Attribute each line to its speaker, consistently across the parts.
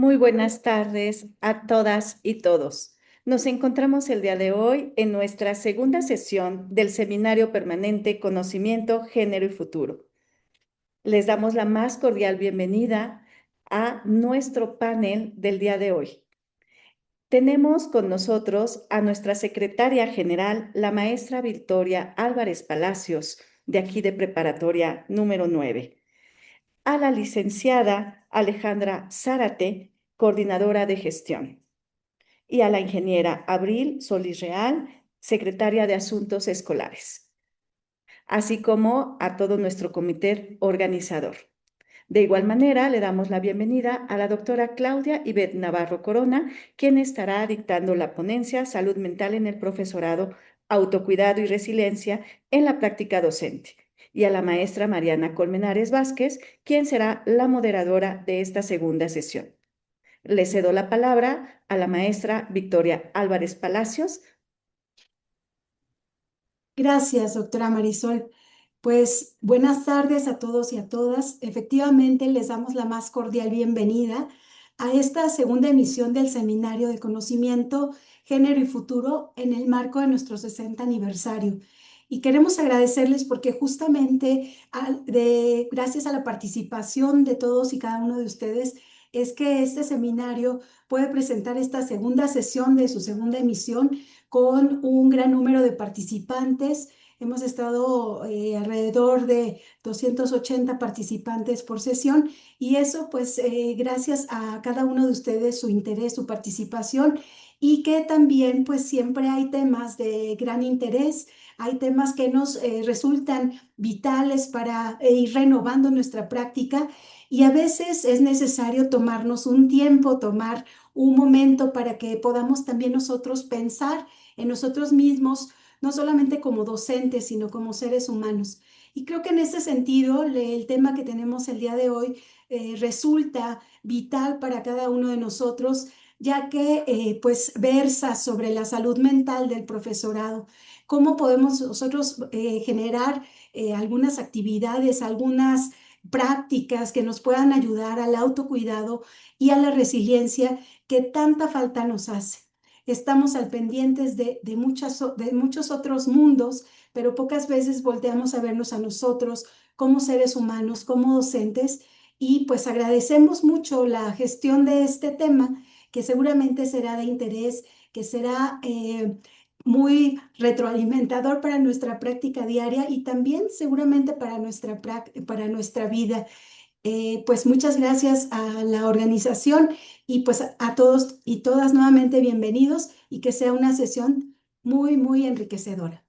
Speaker 1: Muy buenas tardes a todas y todos. Nos encontramos el día de hoy en nuestra segunda sesión del Seminario Permanente Conocimiento, Género y Futuro. Les damos la más cordial bienvenida a nuestro panel del día de hoy. Tenemos con nosotros a nuestra secretaria general, la maestra Victoria Álvarez Palacios, de aquí de Preparatoria número 9, a la licenciada Alejandra Zárate, coordinadora de gestión, y a la ingeniera Abril Solís Real, secretaria de Asuntos Escolares, así como a todo nuestro comité organizador. De igual manera, le damos la bienvenida a la doctora Claudia Ivette Navarro Corona, quien estará dictando la ponencia Salud Mental en el Profesorado, Autocuidado y Resiliencia en la Práctica Docente, y a la maestra Mariana Colmenares Vázquez, quien será la moderadora de esta segunda sesión. Le cedo la palabra a la maestra Victoria Álvarez Palacios.
Speaker 2: Gracias, doctora Marisol. Pues buenas tardes a todos y a todas. Efectivamente, les damos la más cordial bienvenida a esta segunda emisión del Seminario de Conocimiento, Género y Futuro en el marco de nuestro 60 aniversario. Y queremos agradecerles porque justamente gracias a la participación de todos y cada uno de ustedes es que este seminario puede presentar esta segunda sesión de su segunda emisión con un gran número de participantes. Hemos estado alrededor de 280 participantes por sesión y eso pues gracias a cada uno de ustedes, su interés, su participación y que también pues siempre hay temas de gran interés, hay temas que nos resultan vitales para ir renovando nuestra práctica y a veces es necesario tomarnos un tiempo, tomar un momento para que podamos también nosotros pensar en nosotros mismos, no solamente como docentes, sino como seres humanos. Y creo que en ese sentido, el tema que tenemos el día de hoy resulta vital para cada uno de nosotros, ya que pues versa sobre la salud mental del profesorado. ¿Cómo podemos nosotros generar algunas actividades, algunas prácticas que nos puedan ayudar al autocuidado y a la resiliencia que tanta falta nos hace? Estamos al pendientes de muchos otros mundos, pero pocas veces volteamos a vernos a nosotros como seres humanos, como docentes, y pues agradecemos mucho la gestión de este tema, que seguramente será de interés, que será muy retroalimentador para nuestra práctica diaria y también seguramente para nuestra vida. Pues muchas gracias a la organización y pues a todos y todas nuevamente bienvenidos y que sea una sesión muy, muy enriquecedora.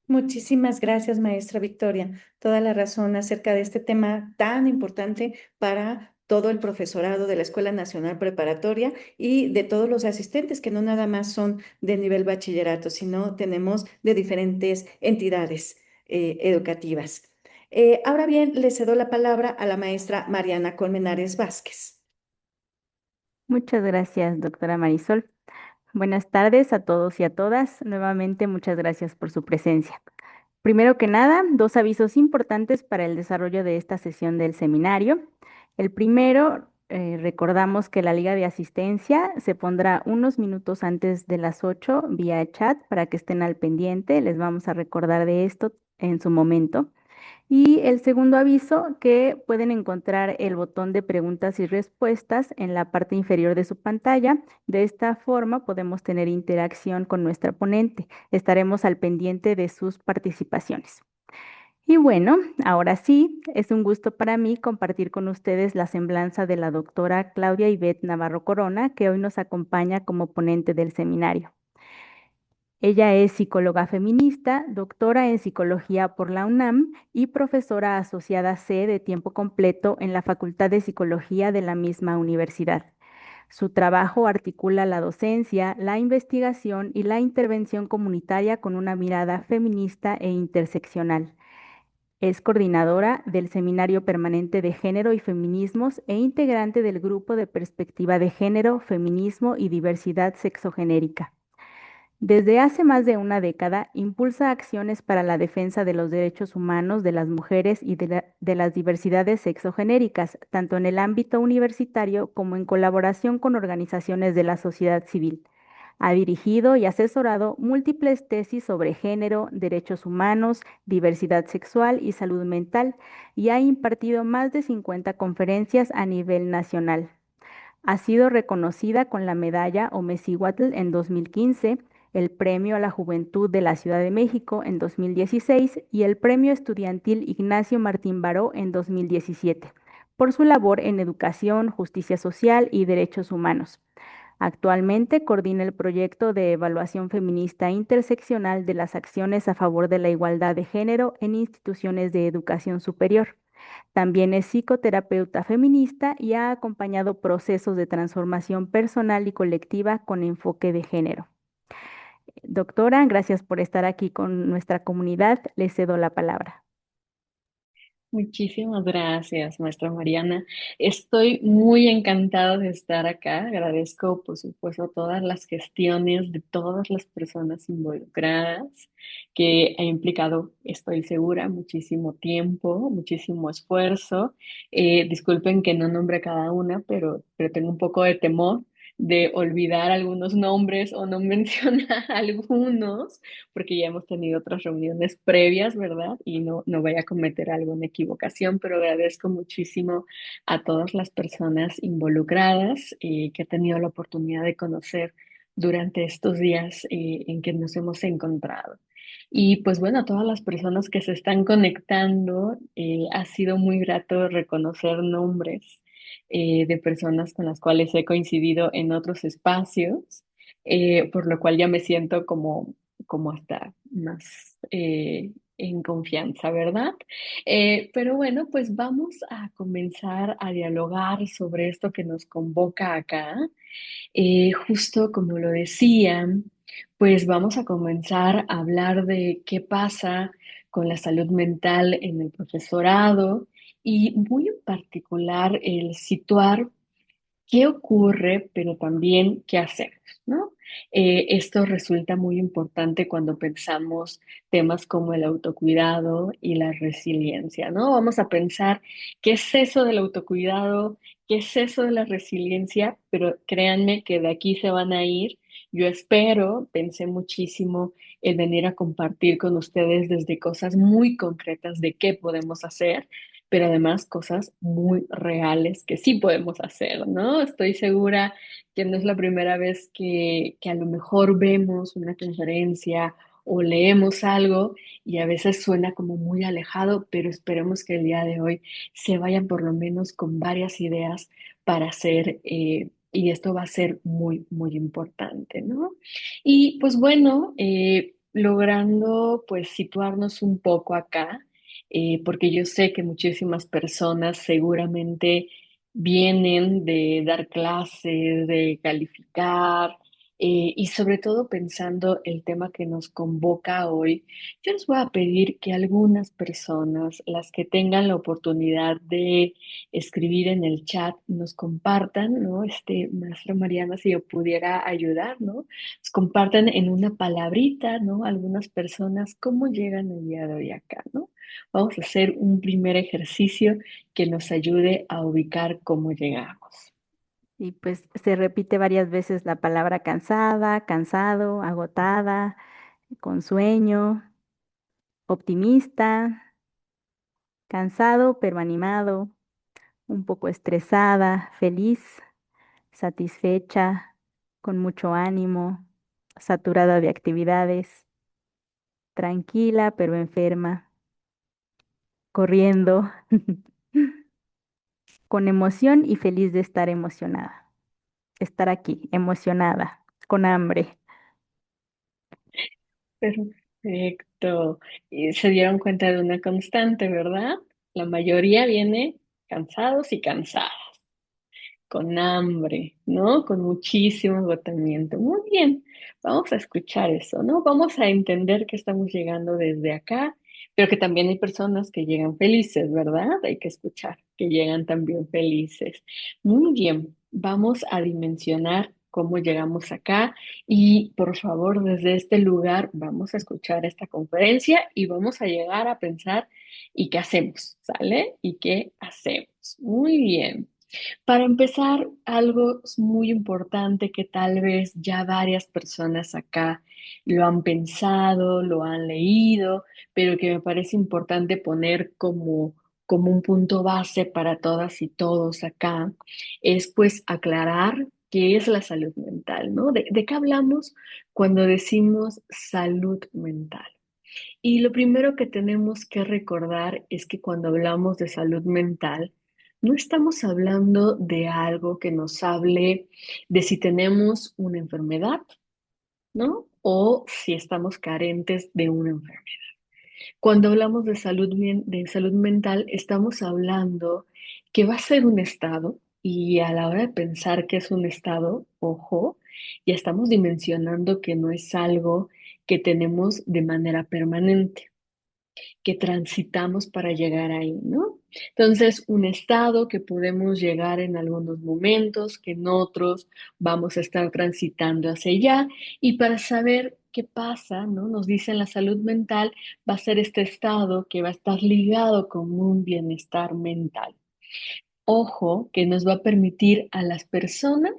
Speaker 1: Muchísimas gracias, maestra Victoria. Toda la razón acerca de este tema tan importante para todo el profesorado de la Escuela Nacional Preparatoria y de todos los asistentes, que no nada más son de nivel bachillerato, sino tenemos de diferentes entidades educativas. Ahora bien, le cedo la palabra a la maestra Mariana Colmenares Vázquez.
Speaker 3: Muchas gracias, doctora Marisol. Buenas tardes a todos y a todas. Nuevamente, muchas gracias por su presencia. Primero que nada, dos avisos importantes para el desarrollo de esta sesión del seminario. El primero, recordamos que la liga de asistencia se pondrá unos minutos antes de las 8 vía chat para que estén al pendiente. Les vamos a recordar de esto en su momento. Y el segundo aviso, que pueden encontrar el botón de preguntas y respuestas en la parte inferior de su pantalla. De esta forma podemos tener interacción con nuestra ponente. Estaremos al pendiente de sus participaciones. Y bueno, ahora sí, es un gusto para mí compartir con ustedes la semblanza de la doctora Claudia Ivette Navarro Corona, que hoy nos acompaña como ponente del seminario. Ella es psicóloga feminista, doctora en psicología por la UNAM y profesora asociada C de tiempo completo en la Facultad de Psicología de la misma universidad. Su trabajo articula la docencia, la investigación y la intervención comunitaria con una mirada feminista e interseccional. Es coordinadora del Seminario Permanente de Género y Feminismos e integrante del Grupo de Perspectiva de Género, Feminismo y Diversidad Sexogenérica. Desde hace más de una década, impulsa acciones para la defensa de los derechos humanos de las mujeres y de las diversidades sexogenéricas, tanto en el ámbito universitario como en colaboración con organizaciones de la sociedad civil. Ha dirigido y asesorado múltiples tesis sobre género, derechos humanos, diversidad sexual y salud mental, y ha impartido más de 50 conferencias a nivel nacional. Ha sido reconocida con la medalla Omecíhuatl en 2015, el Premio a la Juventud de la Ciudad de México en 2016 y el Premio Estudiantil Ignacio Martín Baró en 2017, por su labor en educación, justicia social y derechos humanos. Actualmente coordina el proyecto de evaluación feminista interseccional de las acciones a favor de la igualdad de género en instituciones de educación superior. También es psicoterapeuta feminista y ha acompañado procesos de transformación personal y colectiva con enfoque de género. Doctora, gracias por estar aquí con nuestra comunidad. Le cedo la palabra.
Speaker 4: Muchísimas gracias, maestra Mariana. Estoy muy encantada de estar acá. Agradezco, por supuesto, todas las gestiones de todas las personas involucradas que ha implicado, estoy segura, muchísimo tiempo, muchísimo esfuerzo. Disculpen que no nombre a cada una, pero tengo un poco de temor de olvidar algunos nombres o no mencionar algunos porque ya hemos tenido otras reuniones previas, ¿verdad? Y no vaya a cometer alguna equivocación, pero agradezco muchísimo a todas las personas involucradas que he tenido la oportunidad de conocer durante estos días en que nos hemos encontrado. Y pues bueno, a todas las personas que se están conectando, ha sido muy grato reconocer nombres de personas con las cuales he coincidido en otros espacios, por lo cual ya me siento como hasta más en confianza, ¿verdad? Pero bueno, pues vamos a comenzar a dialogar sobre esto que nos convoca acá. Justo como lo decían, pues vamos a comenzar a hablar de qué pasa con la salud mental en el profesorado y muy en particular el situar qué ocurre, pero también qué hacemos, ¿no? Esto resulta muy importante cuando pensamos temas como el autocuidado y la resiliencia, ¿no? Vamos a pensar qué es eso del autocuidado, qué es eso de la resiliencia, pero créanme que de aquí se van a ir. Yo espero, pensé muchísimo en venir a compartir con ustedes desde cosas muy concretas de qué podemos hacer, pero además cosas muy reales que sí podemos hacer, ¿no? Estoy segura que no es la primera vez que a lo mejor vemos una conferencia o leemos algo y a veces suena como muy alejado, pero esperemos que el día de hoy se vayan por lo menos con varias ideas para hacer, y esto va a ser muy, muy importante, ¿no? Y pues bueno, logrando pues situarnos un poco acá, porque yo sé que muchísimas personas seguramente vienen de dar clases, de calificar, y sobre todo pensando el tema que nos convoca hoy, yo les voy a pedir que algunas personas, las que tengan la oportunidad de escribir en el chat, nos compartan, ¿no? Maestra Mariana, si yo pudiera ayudar, ¿no? Nos compartan en una palabrita, ¿no? Algunas personas cómo llegan el día de hoy acá, ¿no? Vamos a hacer un primer ejercicio que nos ayude a ubicar cómo llegamos.
Speaker 3: Y pues se repite varias veces la palabra cansada, cansado, agotada, con sueño, optimista, cansado pero animado, un poco estresada, feliz, satisfecha, con mucho ánimo, saturada de actividades, tranquila pero enferma, corriendo, con emoción y feliz de estar emocionada. Estar aquí, emocionada, con hambre.
Speaker 4: Perfecto. Y se dieron cuenta de una constante, ¿verdad? La mayoría viene cansados y cansadas, con hambre, ¿no? Con muchísimo agotamiento. Muy bien, vamos a escuchar eso, ¿no? Vamos a entender que estamos llegando desde acá, pero que también hay personas que llegan felices, ¿verdad? Hay que escuchar que llegan también felices. Muy bien, vamos a dimensionar cómo llegamos acá y por favor desde este lugar vamos a escuchar esta conferencia y vamos a llegar a pensar ¿y qué hacemos? ¿Sale? ¿Y qué hacemos? Muy bien. Para empezar, algo muy importante que tal vez ya varias personas acá lo han pensado, lo han leído, pero que me parece importante poner como un punto base para todas y todos acá, es pues aclarar qué es la salud mental, ¿no? ¿De qué hablamos cuando decimos salud mental? Y lo primero que tenemos que recordar es que cuando hablamos de salud mental, no estamos hablando de algo que nos hable de si tenemos una enfermedad, ¿no? O si estamos carentes de una enfermedad. Cuando hablamos de salud mental, estamos hablando que va a ser un estado y a la hora de pensar que es un estado, ojo, ya estamos dimensionando que no es algo que tenemos de manera permanente, que transitamos para llegar ahí, ¿no? Entonces, un estado que podemos llegar en algunos momentos, que en otros vamos a estar transitando hacia allá, y para saber qué pasa, ¿no? Nos dicen la salud mental va a ser este estado que va a estar ligado con un bienestar mental. Ojo, que nos va a permitir a las personas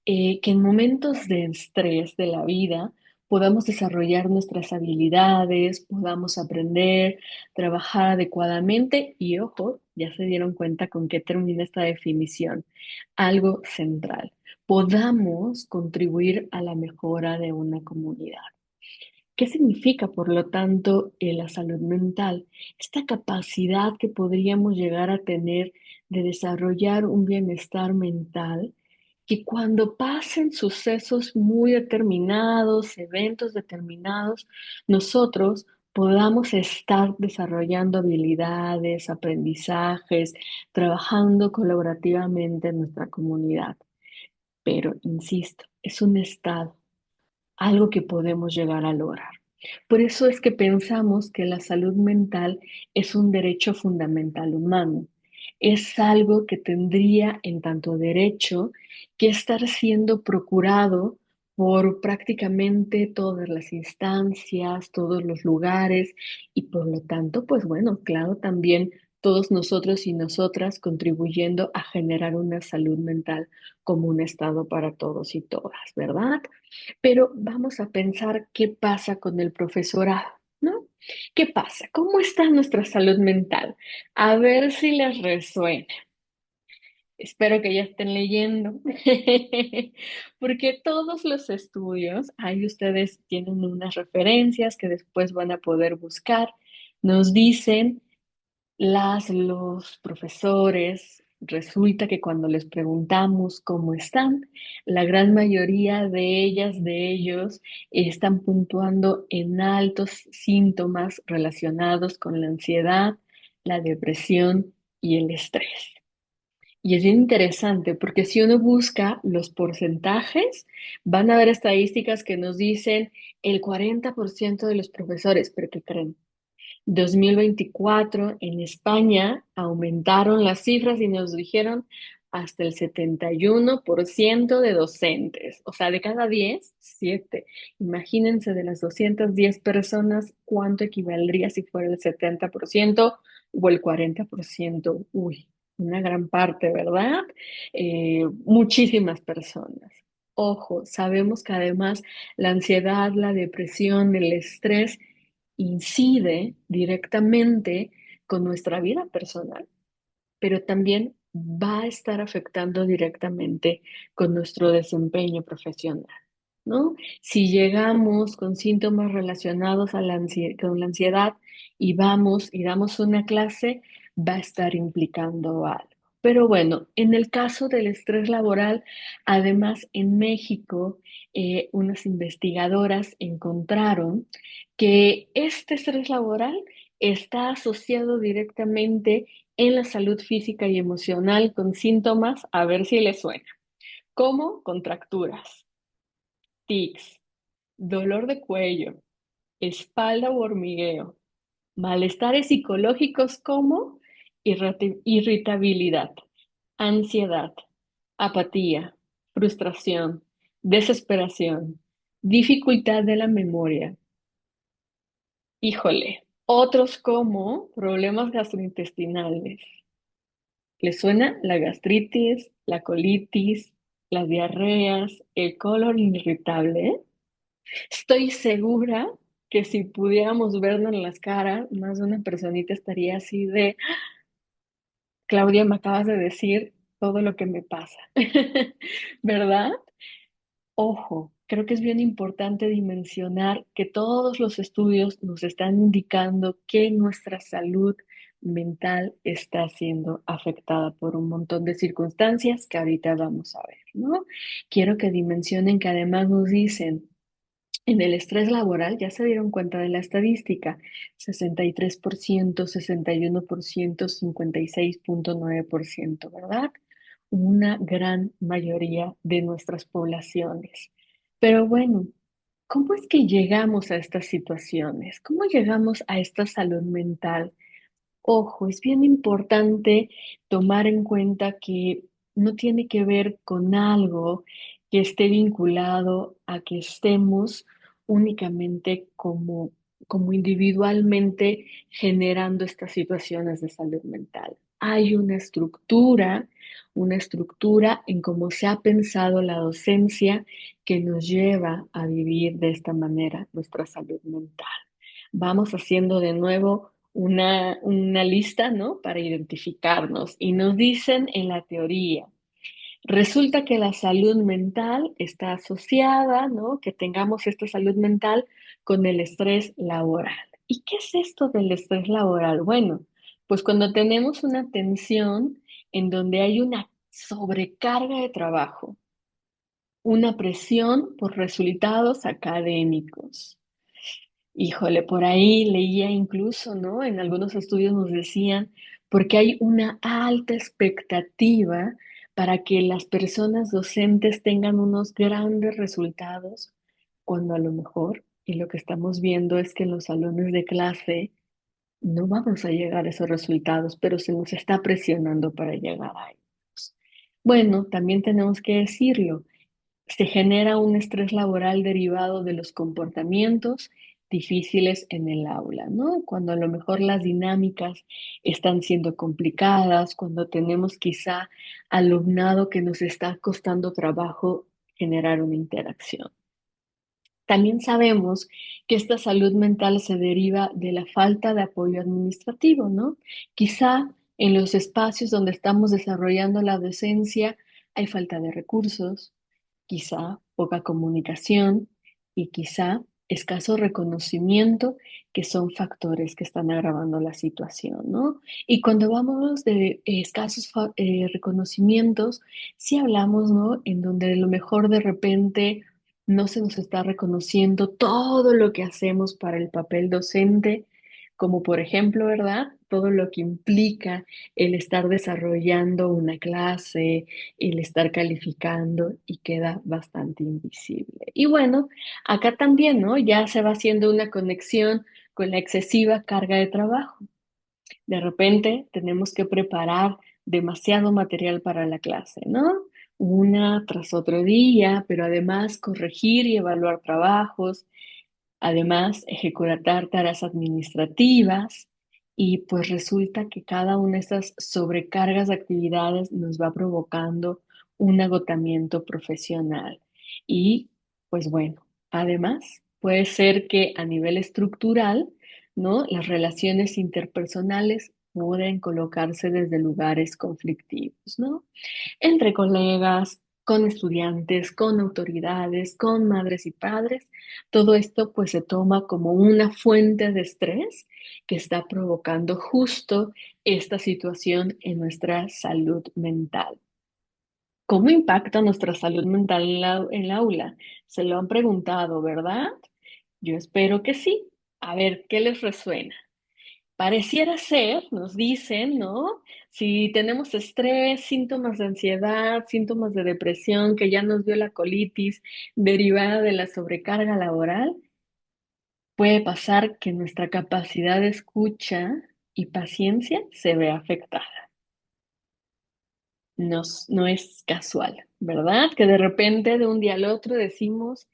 Speaker 4: que en momentos de estrés de la vida podamos desarrollar nuestras habilidades, podamos aprender, trabajar adecuadamente y ojo, ya se dieron cuenta con qué termina esta definición, algo central, podamos contribuir a la mejora de una comunidad. ¿Qué significa, por lo tanto, la salud mental? Esta capacidad que podríamos llegar a tener de desarrollar un bienestar mental, que cuando pasen sucesos muy determinados, eventos determinados, nosotros podamos estar desarrollando habilidades, aprendizajes, trabajando colaborativamente en nuestra comunidad. Pero, insisto, es un estado, algo que podemos llegar a lograr. Por eso es que pensamos que la salud mental es un derecho fundamental humano. Es algo que tendría en tanto derecho que estar siendo procurado por prácticamente todas las instancias, todos los lugares y por lo tanto, pues bueno, claro, también todos nosotros y nosotras contribuyendo a generar una salud mental como un estado para todos y todas, ¿verdad? Pero vamos a pensar qué pasa con el profesorado, ¿no? ¿Qué pasa? ¿Cómo está nuestra salud mental? A ver si les resuena. Espero que ya estén leyendo, porque todos los estudios, ahí ustedes tienen unas referencias que después van a poder buscar, nos dicen los profesores, resulta que cuando les preguntamos cómo están, la gran mayoría de ellas, de ellos, están puntuando en altos síntomas relacionados con la ansiedad, la depresión y el estrés. Y es bien interesante porque si uno busca los porcentajes, van a haber estadísticas que nos dicen el 40% de los profesores, pero ¿qué creen? 2024 en España aumentaron las cifras y nos dijeron hasta el 71% de docentes. O sea, de cada 10, 7. Imagínense de las 210 personas, ¿cuánto equivaldría si fuera el 70% o el 40%? Uy, una gran parte, ¿verdad? Muchísimas personas. Ojo, sabemos que además la ansiedad, la depresión, el estrés incide directamente con nuestra vida personal, pero también va a estar afectando directamente con nuestro desempeño profesional, ¿no? Si llegamos con síntomas relacionados a con la ansiedad y vamos y damos una clase, va a estar implicando algo. Pero bueno, en el caso del estrés laboral, además en México, unas investigadoras encontraron que este estrés laboral está asociado directamente en la salud física y emocional con síntomas, a ver si les suena, como contracturas, tics, dolor de cuello, espalda o hormigueo, malestares psicológicos como irritabilidad, ansiedad, apatía, frustración, desesperación, dificultad de la memoria. Híjole, otros como problemas gastrointestinales. ¿Les suena la gastritis, la colitis, las diarreas, el colon irritable? Estoy segura que si pudiéramos vernos en las caras, más de una personita estaría así de, Claudia, me acabas de decir todo lo que me pasa, ¿verdad? Ojo, creo que es bien importante dimensionar que todos los estudios nos están indicando que nuestra salud mental está siendo afectada por un montón de circunstancias que ahorita vamos a ver, ¿no? Quiero que dimensionen que además nos dicen en el estrés laboral, ya se dieron cuenta de la estadística, 63%, 61%, 56,9%, ¿verdad? Una gran mayoría de nuestras poblaciones. Pero bueno, ¿cómo es que llegamos a estas situaciones? ¿Cómo llegamos a esta salud mental? Ojo, es bien importante tomar en cuenta que no tiene que ver con algo que esté vinculado a que estemos únicamente como individualmente generando estas situaciones de salud mental. Hay una estructura en cómo se ha pensado la docencia que nos lleva a vivir de esta manera nuestra salud mental. Vamos haciendo de nuevo una lista, ¿no? Para identificarnos. Y nos dicen en la teoría, resulta que la salud mental está asociada, ¿no? Que tengamos esta salud mental con el estrés laboral. ¿Y qué es esto del estrés laboral? Bueno, pues cuando tenemos una tensión en donde hay una sobrecarga de trabajo, una presión por resultados académicos. Híjole, por ahí leía incluso, ¿no? En algunos estudios nos decían, porque hay una alta expectativa para que las personas docentes tengan unos grandes resultados, cuando a lo mejor, y lo que estamos viendo es que en los salones de clase no vamos a llegar a esos resultados, pero se nos está presionando para llegar a ellos. Bueno, también tenemos que decirlo, se genera un estrés laboral derivado de los comportamientos difíciles en el aula, ¿no? Cuando a lo mejor las dinámicas están siendo complicadas, cuando tenemos quizá alumnado que nos está costando trabajo generar una interacción. También sabemos que esta salud mental se deriva de la falta de apoyo administrativo, ¿no? Quizá en los espacios donde estamos desarrollando la docencia hay falta de recursos, quizá poca comunicación y quizá escaso reconocimiento, que son factores que están agravando la situación, ¿no? Y cuando vamos de escasos reconocimientos, sí hablamos, ¿no? En donde a lo mejor de repente no se nos está reconociendo todo lo que hacemos para el papel docente, como por ejemplo, ¿verdad? Todo lo que implica el estar desarrollando una clase, el estar calificando y queda bastante invisible. Y bueno, acá también, ¿no? Ya se va haciendo una conexión con la excesiva carga de trabajo. De repente tenemos que preparar demasiado material para la clase, ¿no? Una tras otro día, pero además corregir y evaluar trabajos, además ejecutar tareas administrativas y pues resulta que cada una de estas sobrecargas de actividades nos va provocando un agotamiento profesional. Y pues bueno, además puede ser que a nivel estructural, ¿no? Las relaciones interpersonales pueden colocarse desde lugares conflictivos, ¿no? Entre colegas, con estudiantes, con autoridades, con madres y padres. Todo esto pues se toma como una fuente de estrés que está provocando justo esta situación en nuestra salud mental. ¿Cómo impacta nuestra salud mental en la aula? Se lo han preguntado, ¿verdad? Yo espero que sí. A ver, ¿qué les resuena? Pareciera ser, nos dicen, ¿no? Si tenemos estrés, síntomas de ansiedad, síntomas de depresión, que ya nos dio la colitis derivada de la sobrecarga laboral, puede pasar que nuestra capacidad de escucha y paciencia se vea afectada. No, no es casual. ¿verdad? Que de repente de un día al otro decimos,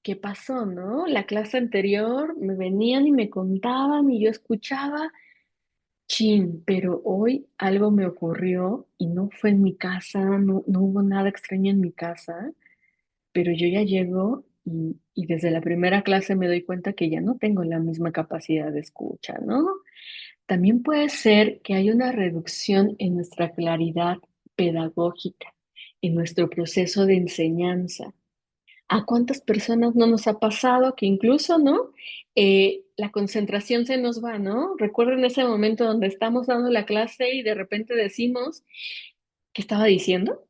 Speaker 4: ¿qué pasó, no? La clase anterior me venían y me contaban y yo escuchaba, chin, pero hoy algo me ocurrió y no fue en mi casa, no hubo nada extraño en mi casa, pero yo ya llego y desde la primera clase me doy cuenta que ya no tengo la misma capacidad de escucha, ¿no? También puede ser que hay una reducción en nuestra claridad pedagógica, en nuestro proceso de enseñanza. ¿A cuántas personas no nos ha pasado que incluso, ¿no? La concentración se nos va, ¿no? Recuerden ese momento donde estamos dando la clase y de repente decimos, ¿qué estaba diciendo?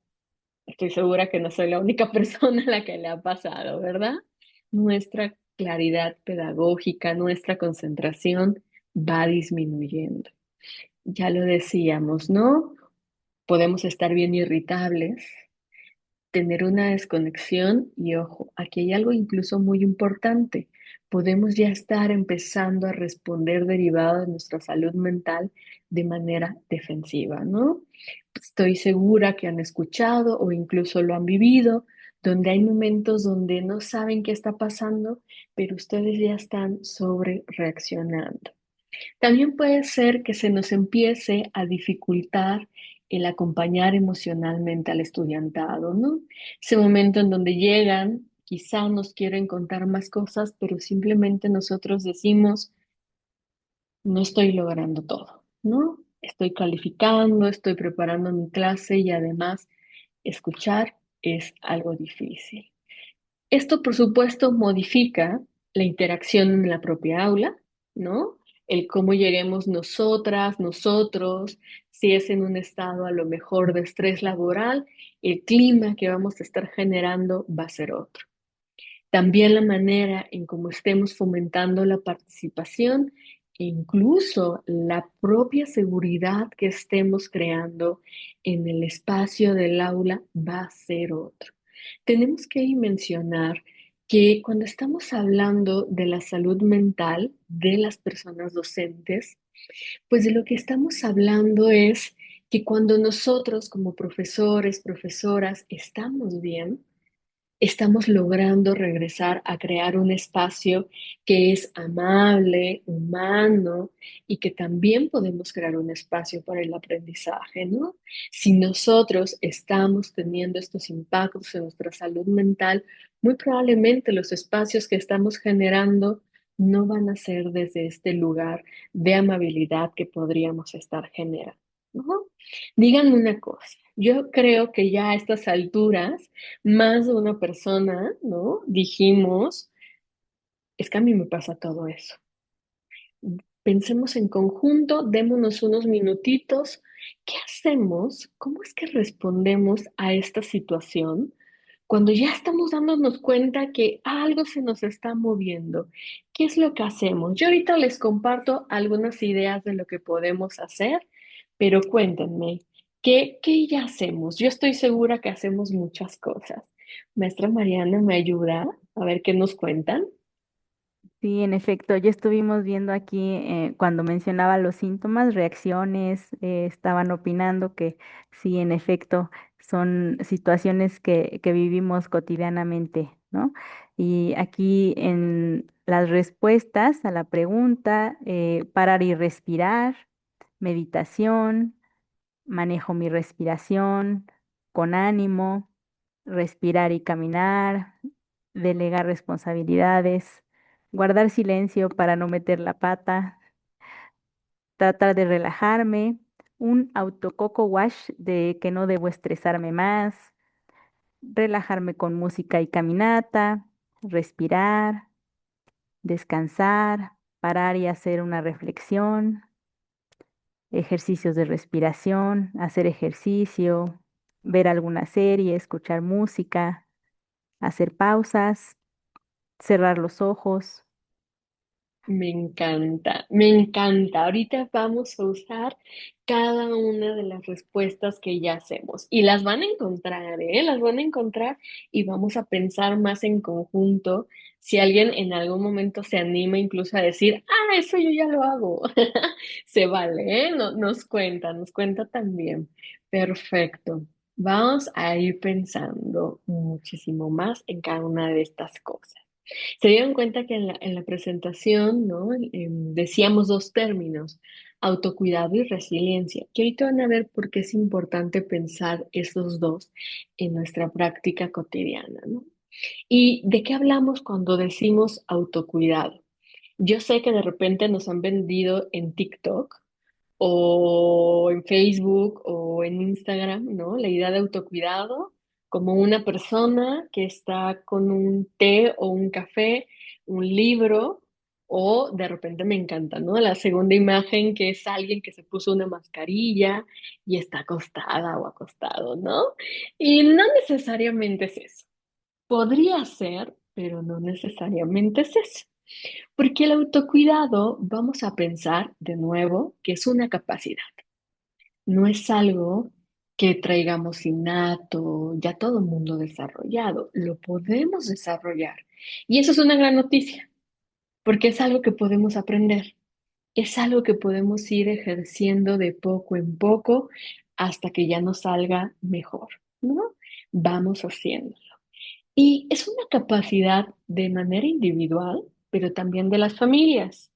Speaker 4: Estoy segura que no soy la única persona a la que le ha pasado, ¿verdad? Nuestra claridad pedagógica, nuestra concentración va disminuyendo. Ya lo decíamos, ¿no? Podemos estar bien irritables, tener una desconexión y ojo, aquí hay algo incluso muy importante. Podemos ya estar empezando a responder derivado de nuestra salud mental de manera defensiva, ¿no? Estoy segura que han escuchado o incluso lo han vivido, donde hay momentos donde no saben qué está pasando, pero ustedes ya están sobre reaccionando. También puede ser que se nos empiece a dificultar el acompañar emocionalmente al estudiantado, ¿no? Ese momento en donde llegan, quizá nos quieren contar más cosas, pero simplemente nosotros decimos, no estoy logrando todo, ¿no? Estoy calificando, estoy preparando mi clase y además escuchar es algo difícil. Esto, por supuesto, modifica la interacción en la propia aula, ¿no? El cómo lleguemos nosotras, nosotros, si es en un estado a lo mejor de estrés laboral, el clima que vamos a estar generando va a ser otro. También la manera en cómo estemos fomentando la participación e incluso la propia seguridad que estemos creando en el espacio del aula va a ser otro. Tenemos que mencionar que cuando estamos hablando de la salud mental de las personas docentes, pues de lo que estamos hablando es que cuando nosotros como profesores, profesoras, estamos bien, estamos logrando regresar a crear un espacio que es amable, humano y que también podemos crear un espacio para el aprendizaje, ¿no? Si nosotros estamos teniendo estos impactos en nuestra salud mental, muy probablemente los espacios que estamos generando no van a ser desde este lugar de amabilidad que podríamos estar generando, ¿no? Díganme una cosa, yo creo que ya a estas alturas más de una persona, ¿no? Dijimos, es que a mí me pasa todo eso. Pensemos en conjunto, démonos unos minutitos. ¿Qué hacemos? ¿Cómo es que respondemos a esta situación cuando ya estamos dándonos cuenta que algo se nos está moviendo? ¿Qué es lo que hacemos? Yo ahorita les comparto algunas ideas de lo que podemos hacer, pero cuéntenme, ¿qué ya hacemos? Yo estoy segura que hacemos muchas cosas. Maestra Mariana, ¿me ayuda? A ver qué nos cuentan.
Speaker 3: Sí, en efecto, ya estuvimos viendo aquí cuando mencionaba los síntomas, reacciones, estaban opinando que sí, en efecto, son situaciones que vivimos cotidianamente, ¿no? Y aquí en las respuestas a la pregunta, parar y respirar, meditación, manejo mi respiración con ánimo, respirar y caminar, delegar responsabilidades, guardar silencio para no meter la pata, tratar de relajarme, un autococo wash de que no debo estresarme más, relajarme con música y caminata, respirar, descansar, parar y hacer una reflexión, ejercicios de respiración, hacer ejercicio, ver alguna serie, escuchar música, hacer pausas, cerrar los ojos.
Speaker 4: Me encanta, me encanta. Ahorita vamos a usar cada una de las respuestas que ya hacemos y las van a encontrar, ¿eh? Las van a encontrar y vamos a pensar más en conjunto. Si alguien en algún momento se anima incluso a decir, ah, eso yo ya lo hago, se vale, ¿eh? Nos cuenta también. Perfecto. Vamos a ir pensando muchísimo más en cada una de estas cosas. Se dieron cuenta que en la presentación, ¿no? Decíamos dos términos, autocuidado y resiliencia, que ahorita van a ver por qué es importante pensar esos dos en nuestra práctica cotidiana, ¿no? ¿Y de qué hablamos cuando decimos autocuidado? Yo sé que de repente nos han vendido en TikTok o en Facebook o en Instagram, ¿no? La idea de autocuidado como una persona que está con un té o un café, un libro, o de repente me encanta, ¿no? La segunda imagen que es alguien que se puso una mascarilla y está acostada o acostado, ¿no? Y no necesariamente es eso. Podría ser, pero no necesariamente es eso. Porque el autocuidado, vamos a pensar de nuevo que es una capacidad, no es algo que traigamos innato, ya todo el mundo desarrollado, lo podemos desarrollar. Y eso es una gran noticia, porque es algo que podemos aprender, es algo que podemos ir ejerciendo de poco en poco hasta que ya nos salga mejor, ¿no? Vamos haciendo. Y es una capacidad de manera individual, pero también de las familias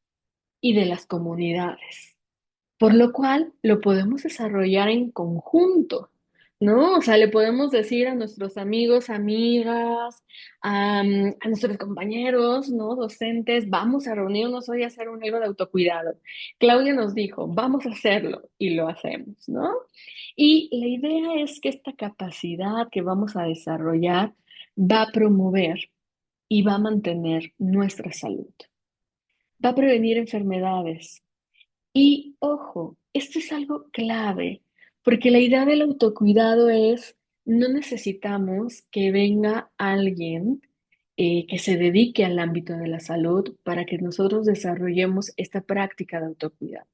Speaker 4: y de las comunidades, por lo cual lo podemos desarrollar en conjunto, ¿no? O sea, le podemos decir a nuestros amigos, amigas, a nuestros compañeros, ¿no? Docentes, vamos a reunirnos hoy a hacer un libro de autocuidado. Claudia nos dijo, vamos a hacerlo y lo hacemos, ¿no? Y la idea es que esta capacidad que vamos a desarrollar va a promover y va a mantener nuestra salud, va a prevenir enfermedades. Y ojo, esto es algo clave, porque la idea del autocuidado es, no necesitamos que venga alguien que se dedique al ámbito de la salud para que nosotros desarrollemos esta práctica de autocuidado,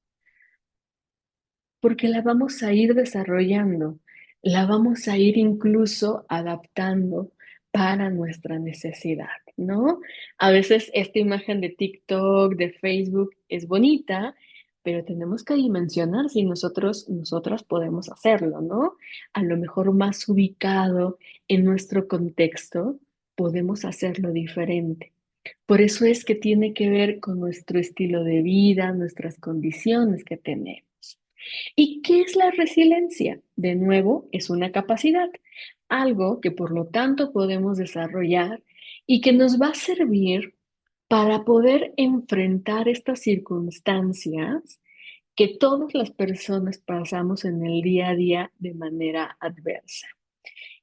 Speaker 4: porque la vamos a ir desarrollando, la vamos a ir incluso adaptando para nuestra necesidad, ¿no? A veces esta imagen de TikTok, de Facebook es bonita, pero tenemos que dimensionar si nosotras podemos hacerlo, ¿no? A lo mejor más ubicado en nuestro contexto, podemos hacerlo diferente. Por eso es que tiene que ver con nuestro estilo de vida, nuestras condiciones que tenemos. ¿Y qué es la resiliencia? De nuevo, es una capacidad, algo que por lo tanto podemos desarrollar y que nos va a servir para poder enfrentar estas circunstancias que todas las personas pasamos en el día a día de manera adversa.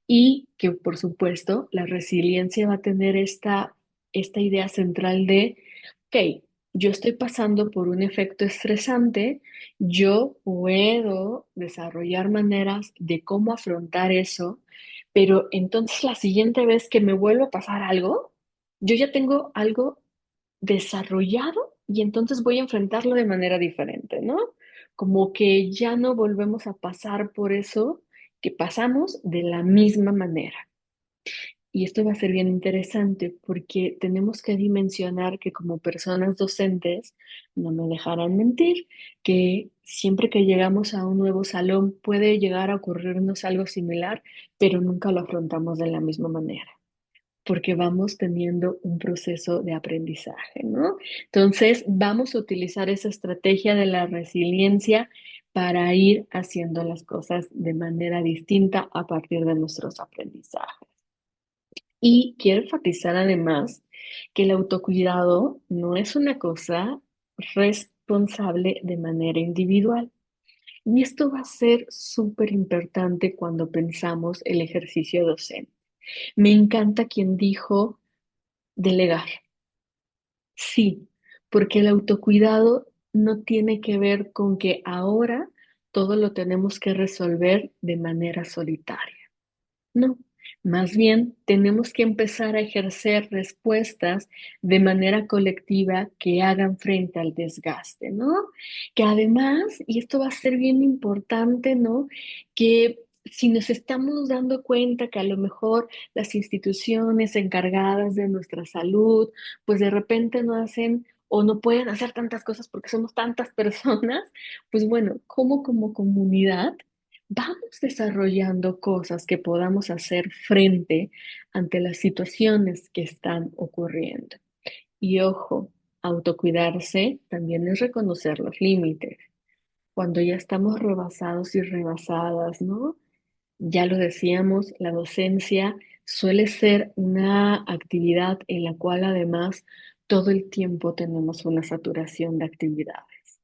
Speaker 4: Y que, por supuesto, la resiliencia va a tener esta idea central de, ok, yo estoy pasando por un efecto estresante, yo puedo desarrollar maneras de cómo afrontar eso, pero entonces la siguiente vez que me vuelva a pasar algo, yo ya tengo algo desarrollado y entonces voy a enfrentarlo de manera diferente, ¿no? Como que ya no volvemos a pasar por eso que pasamos de la misma manera. Y esto va a ser bien interesante porque tenemos que dimensionar que como personas docentes, no me dejarán mentir, que siempre que llegamos a un nuevo salón puede llegar a ocurrirnos algo similar, pero nunca lo afrontamos de la misma manera porque vamos teniendo un proceso de aprendizaje, ¿no? Entonces, vamos a utilizar esa estrategia de la resiliencia para ir haciendo las cosas de manera distinta a partir de nuestros aprendizajes. Y quiero enfatizar además que el autocuidado no es una cosa responsable de manera individual. Y esto va a ser súper importante cuando pensamos el ejercicio docente. Me encanta quien dijo delegar. Sí, porque el autocuidado no tiene que ver con que ahora todo lo tenemos que resolver de manera solitaria. No, más bien tenemos que empezar a ejercer respuestas de manera colectiva que hagan frente al desgaste, ¿no? Que además, y esto va a ser bien importante, ¿no? Que si nos estamos dando cuenta que a lo mejor las instituciones encargadas de nuestra salud, pues de repente no hacen o no pueden hacer tantas cosas porque somos tantas personas, pues bueno, ¿cómo como comunidad vamos desarrollando cosas que podamos hacer frente ante las situaciones que están ocurriendo. Y ojo, autocuidarse también es reconocer los límites. Cuando ya estamos rebasados y rebasadas, ¿no? Ya lo decíamos, la docencia suele ser una actividad en la cual además todo el tiempo tenemos una saturación de actividades.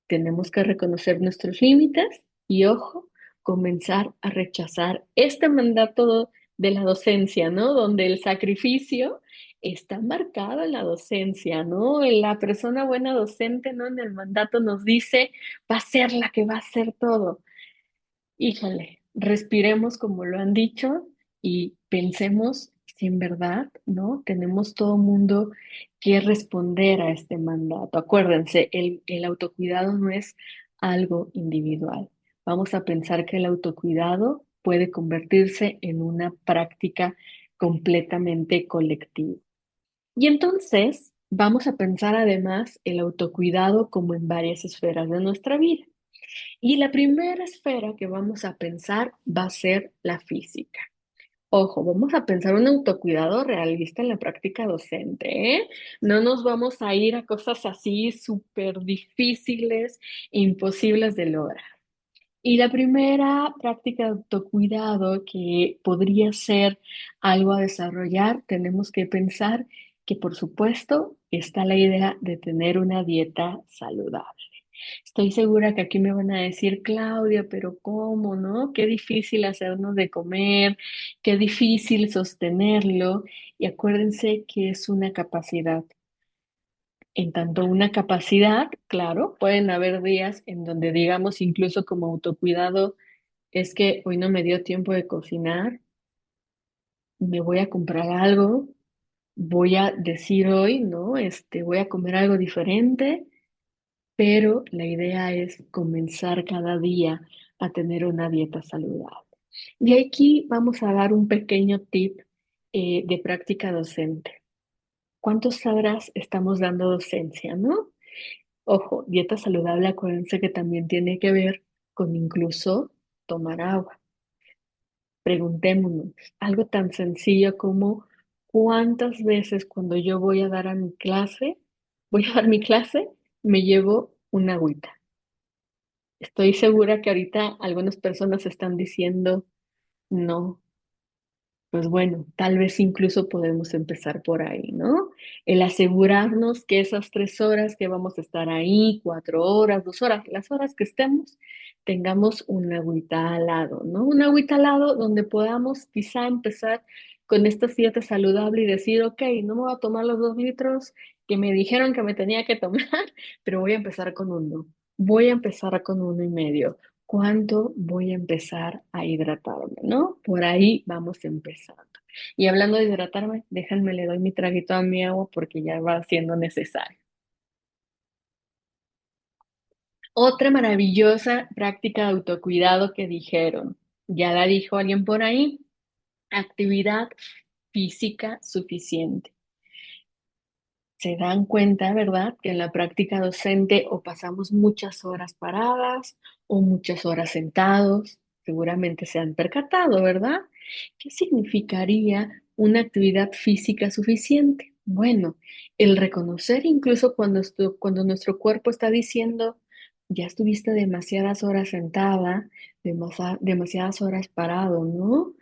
Speaker 4: Tenemos que reconocer nuestros límites y, ojo, comenzar a rechazar este mandato de la docencia, ¿no? Donde el sacrificio está marcado en la docencia, ¿no? La persona buena docente, ¿no? En el mandato nos dice, va a ser la que va a hacer todo. Híjole, respiremos como lo han dicho y pensemos si en verdad, ¿no? Tenemos todo mundo que responder a este mandato. Acuérdense, el autocuidado no es algo individual. Vamos a pensar que el autocuidado puede convertirse en una práctica completamente colectiva. Y entonces vamos a pensar además el autocuidado como en varias esferas de nuestra vida. Y la primera esfera que vamos a pensar va a ser la física. Ojo, vamos a pensar un autocuidado realista en la práctica docente, ¿eh? No nos vamos a ir a cosas así súper difíciles e imposibles de lograr. Y la primera práctica de autocuidado que podría ser algo a desarrollar, tenemos que pensar que, por supuesto, está la idea de tener una dieta saludable. Estoy segura que aquí me van a decir, Claudia, pero ¿cómo, no? Qué difícil hacernos de comer, qué difícil sostenerlo. Y acuérdense que es una capacidad. En tanto una capacidad, claro, pueden haber días en donde digamos incluso como autocuidado, es que hoy no me dio tiempo de cocinar, me voy a comprar algo, voy a decir hoy, ¿no? Voy a comer algo diferente, pero la idea es comenzar cada día a tener una dieta saludable. Y aquí vamos a dar un pequeño tip de práctica docente. ¿Cuántas horas estamos dando docencia, no? Ojo, dieta saludable, acuérdense que también tiene que ver con incluso tomar agua. Preguntémonos, algo tan sencillo como cuántas veces cuando yo voy a dar a mi clase, voy a dar mi clase, me llevo una agüita. Estoy segura que ahorita algunas personas están diciendo, no, pues bueno, tal vez incluso podemos empezar por ahí, ¿no? El asegurarnos que esas 3 horas que vamos a estar ahí, 4 horas, 2 horas, las horas que estemos, tengamos una agüita al lado, ¿no? Una agüita al lado donde podamos quizá empezar con esta dieta saludable y decir, ok, no me voy a tomar los 2 litros que me dijeron que me tenía que tomar, pero voy a empezar con uno. Voy a empezar con 1,5. ¿Cuánto voy a empezar a hidratarme, no? Por ahí vamos empezando. Y hablando de hidratarme, déjenme le doy mi traguito a mi agua porque ya va siendo necesario. Otra maravillosa práctica de autocuidado que dijeron, ya la dijo alguien por ahí, actividad física suficiente. Se dan cuenta, ¿verdad?, que en la práctica docente o pasamos muchas horas paradas o muchas horas sentados. Seguramente se han percatado, ¿verdad? ¿Qué significaría una actividad física suficiente? Bueno, el reconocer incluso cuando nuestro cuerpo está diciendo, ya estuviste demasiadas horas sentada, demasiadas horas parado, ¿no?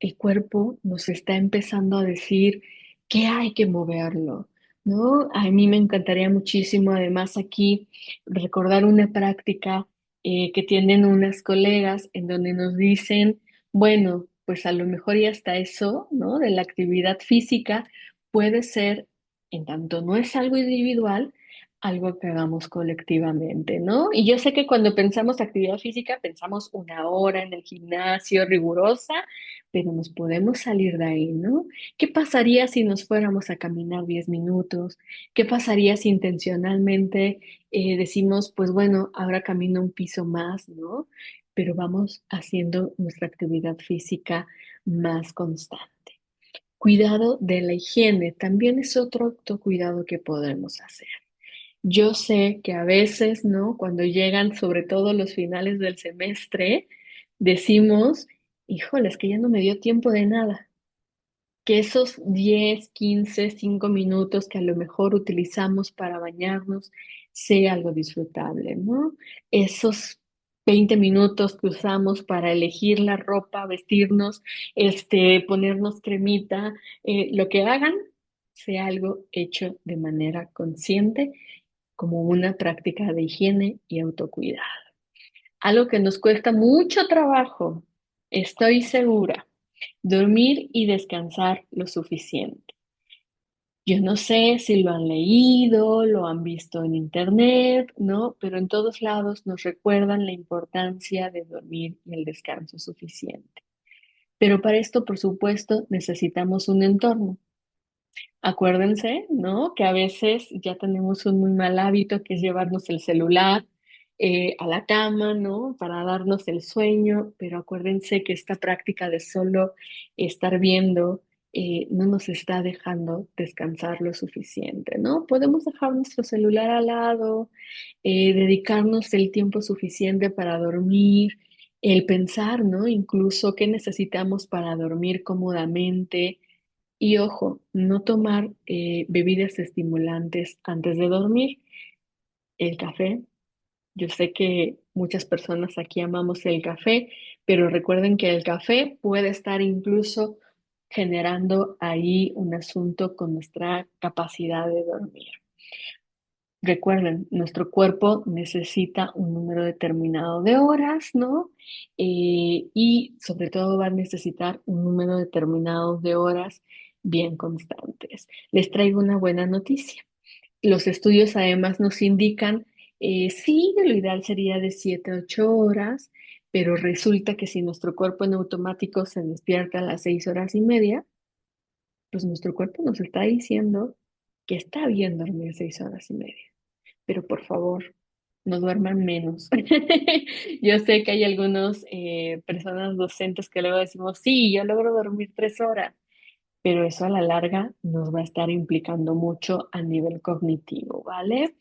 Speaker 4: El cuerpo nos está empezando a decir que hay que moverlo, ¿no? A mí me encantaría muchísimo, además, aquí recordar una práctica que tienen unas colegas en donde nos dicen, bueno, pues a lo mejor y hasta eso, ¿no? De la actividad física puede ser, en tanto no es algo individual, algo que hagamos colectivamente, ¿no? Y yo sé que cuando pensamos actividad física, pensamos 1 hora en el gimnasio rigurosa, pero nos podemos salir de ahí, ¿no? ¿Qué pasaría si nos fuéramos a caminar 10 minutos? ¿Qué pasaría si intencionalmente decimos, pues bueno, ahora camino un piso más, ¿no? Pero vamos haciendo nuestra actividad física más constante. Cuidado de la higiene también es otro autocuidado que podemos hacer. Yo sé que a veces, ¿no? Cuando llegan sobre todo los finales del semestre, decimos, híjole, es que ya no me dio tiempo de nada. Que esos 10, 15, 5 minutos que a lo mejor utilizamos para bañarnos sea algo disfrutable, ¿no? Esos 20 minutos que usamos para elegir la ropa, vestirnos, ponernos cremita, lo que hagan, sea algo hecho de manera consciente como una práctica de higiene y autocuidado. Algo que nos cuesta mucho trabajo, estoy segura, dormir y descansar lo suficiente. Yo no sé si lo han leído, lo han visto en internet, ¿no? Pero en todos lados nos recuerdan la importancia de dormir y el descanso suficiente. Pero para esto, por supuesto, necesitamos un entorno. Acuérdense, ¿no? Que a veces ya tenemos un muy mal hábito que es llevarnos el celular a la cama, ¿no? Para darnos el sueño, pero acuérdense que esta práctica de solo estar viendo no nos está dejando descansar lo suficiente, ¿no? Podemos dejar nuestro celular al lado, dedicarnos el tiempo suficiente para dormir, el pensar, ¿no? Incluso qué necesitamos para dormir cómodamente y ojo, no tomar bebidas estimulantes antes de dormir. El café, yo sé que muchas personas aquí amamos el café, pero recuerden que el café puede estar incluso generando ahí un asunto con nuestra capacidad de dormir. Recuerden, nuestro cuerpo necesita un número determinado de horas, ¿no? Y sobre todo va a necesitar un número determinado de horas bien constantes. Les traigo una buena noticia. Los estudios además nos indican, sí, lo ideal sería de 7 a 8 horas, pero resulta que si nuestro cuerpo en automático se despierta a las 6 horas y media, pues nuestro cuerpo nos está diciendo que está bien dormir 6 horas y media, pero por favor, no duerman menos. Yo sé que hay algunas personas docentes que luego decimos, sí, yo logro dormir 3 horas, pero eso a la larga nos va a estar implicando mucho a nivel cognitivo, ¿vale?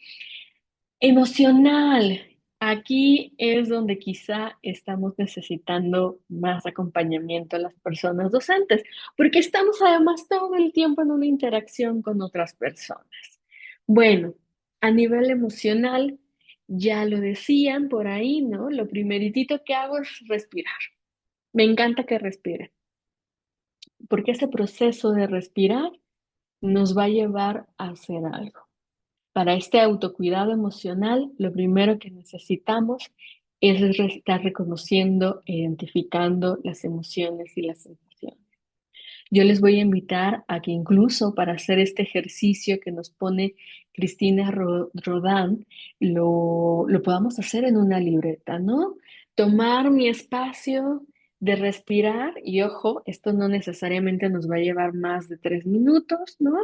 Speaker 4: Emocional. Aquí es donde quizá estamos necesitando más acompañamiento a las personas docentes, porque estamos además todo el tiempo en una interacción con otras personas. Bueno, a nivel emocional, ya lo decían por ahí, ¿no? Lo primeritito que hago es respirar. Me encanta que respiren, porque ese proceso de respirar nos va a llevar a hacer algo. Para este autocuidado emocional, lo primero que necesitamos es estar reconociendo e identificando las emociones y las sensaciones. Yo les voy a invitar a que incluso para hacer este ejercicio que nos pone Cristina Rodán, lo podamos hacer en una libreta, ¿no? Tomar mi espacio de respirar y ojo, esto no necesariamente nos va a llevar más de 3 minutos, ¿no?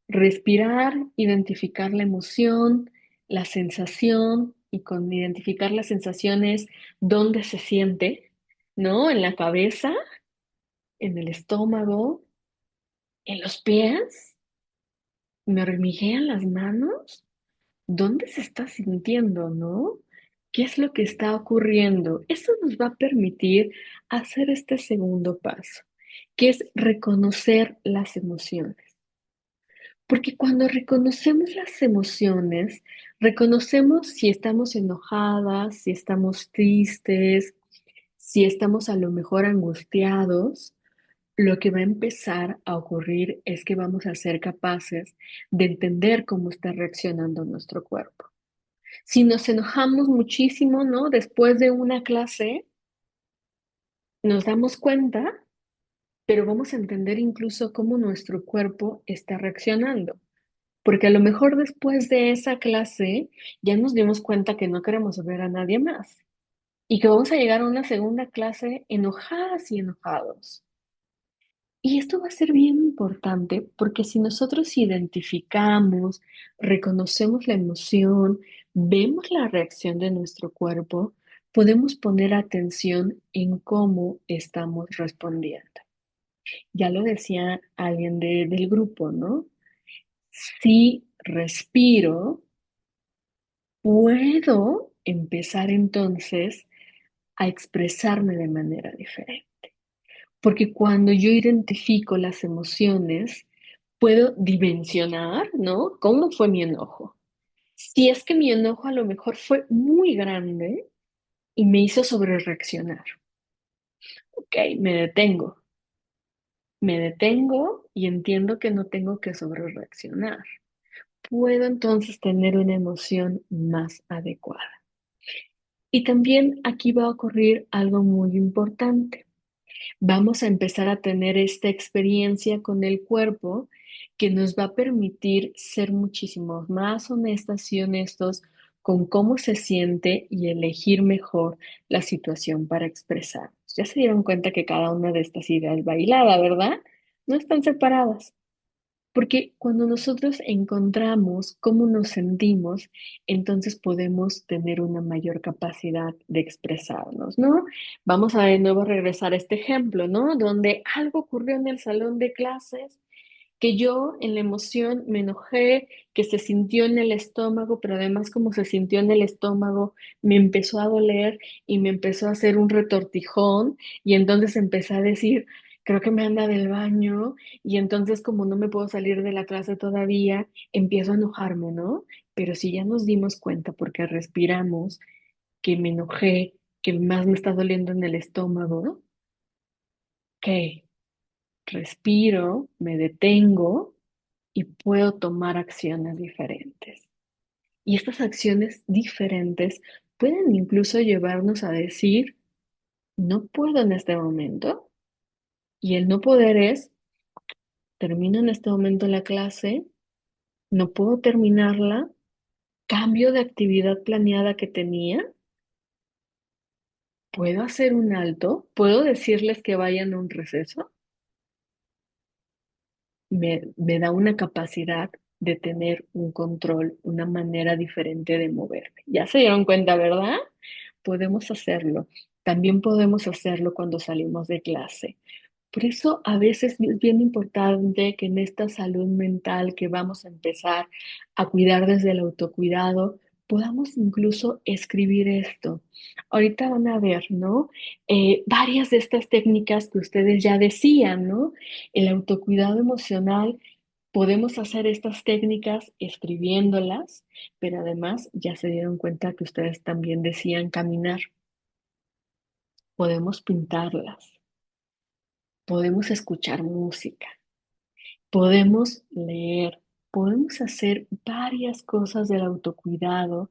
Speaker 4: Respirar, identificar la emoción, la sensación y con identificar las sensaciones, dónde se siente, ¿no? En la cabeza, en el estómago, en los pies, me hormiguean las manos, ¿dónde se está sintiendo, no? ¿Qué es lo que está ocurriendo? Eso nos va a permitir hacer este segundo paso, que es reconocer las emociones. Porque cuando reconocemos las emociones, reconocemos si estamos enojadas, si estamos tristes, si estamos a lo mejor angustiados, lo que va a empezar a ocurrir es que vamos a ser capaces de entender cómo está reaccionando nuestro cuerpo. Si nos enojamos muchísimo, ¿no? Después de una clase, nos damos cuenta, pero vamos a entender incluso cómo nuestro cuerpo está reaccionando. Porque a lo mejor después de esa clase ya nos dimos cuenta que no queremos ver a nadie más y que vamos a llegar a una segunda clase enojadas y enojados. Y esto va a ser bien importante porque si nosotros identificamos, reconocemos la emoción, vemos la reacción de nuestro cuerpo, podemos poner atención en cómo estamos respondiendo. Ya lo decía alguien del grupo, ¿no? Si respiro, puedo empezar entonces a expresarme de manera diferente. Porque cuando yo identifico las emociones, puedo dimensionar, ¿no? ¿Cómo fue mi enojo? Si es que mi enojo a lo mejor fue muy grande y me hizo sobrereaccionar. Ok, me detengo y entiendo que no tengo que sobrereaccionar. Puedo entonces tener una emoción más adecuada. Y también aquí va a ocurrir algo muy importante. Vamos a empezar a tener esta experiencia con el cuerpo que nos va a permitir ser muchísimo más honestas y honestos con cómo se siente y elegir mejor la situación para expresarnos. Ya se dieron cuenta que cada una de estas ideas va hilada, ¿verdad? No están separadas. Porque cuando nosotros encontramos cómo nos sentimos, entonces podemos tener una mayor capacidad de expresarnos, ¿no? Vamos a de nuevo regresar a este ejemplo, ¿no? Donde algo ocurrió en el salón de clases, que yo en la emoción me enojé, que se sintió en el estómago, pero además como se sintió en el estómago, me empezó a doler y me empezó a hacer un retortijón y entonces empecé a decir, creo que me anda del baño y entonces como no me puedo salir de la clase todavía, empiezo a enojarme, ¿no? Pero si ya nos dimos cuenta porque respiramos que me enojé, que más me está doliendo en el estómago, ok, respiro, me detengo y puedo tomar acciones diferentes. Y estas acciones diferentes pueden incluso llevarnos a decir, no puedo en este momento. Y el no poder es, termino en este momento la clase, no puedo terminarla, cambio de actividad planeada que tenía, puedo hacer un alto, puedo decirles que vayan a un receso. Me da una capacidad de tener un control, una manera diferente de moverme. Ya se dieron cuenta, ¿verdad? Podemos hacerlo. También podemos hacerlo cuando salimos de clase. Por eso a veces es bien importante que en esta salud mental que vamos a empezar a cuidar desde el autocuidado, podamos incluso escribir esto. Ahorita van a ver, ¿no? Varias de estas técnicas que ustedes ya decían, ¿no? El autocuidado emocional, podemos hacer estas técnicas escribiéndolas, pero además ya se dieron cuenta que ustedes también decían caminar. Podemos pintarlas, podemos escuchar música. Podemos leer, podemos hacer varias cosas del autocuidado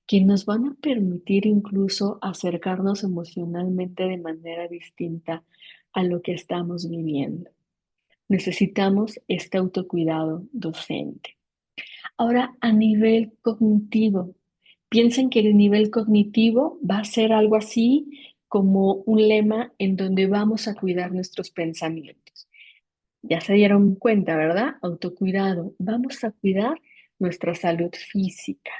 Speaker 4: que nos van a permitir incluso acercarnos emocionalmente de manera distinta a lo que estamos viviendo. Necesitamos este autocuidado docente. Ahora, a nivel cognitivo, piensen que el nivel cognitivo va a ser algo así como un lema en donde vamos a cuidar nuestros pensamientos. Ya se dieron cuenta, ¿verdad? Autocuidado. Vamos a cuidar nuestra salud física,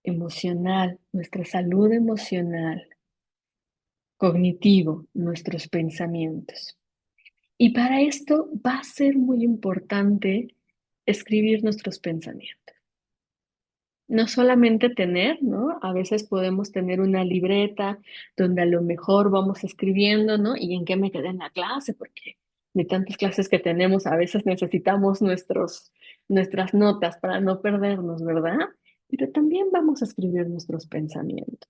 Speaker 4: emocional, nuestra salud emocional, cognitivo, nuestros pensamientos. Y para esto va a ser muy importante escribir nuestros pensamientos. No solamente tener, ¿no? A veces podemos tener una libreta donde a lo mejor vamos escribiendo, ¿no? ¿Y en qué me quedé en la clase? Porque de tantas clases que tenemos, a veces necesitamos nuestras notas para no perdernos, ¿verdad? Pero también vamos a escribir nuestros pensamientos.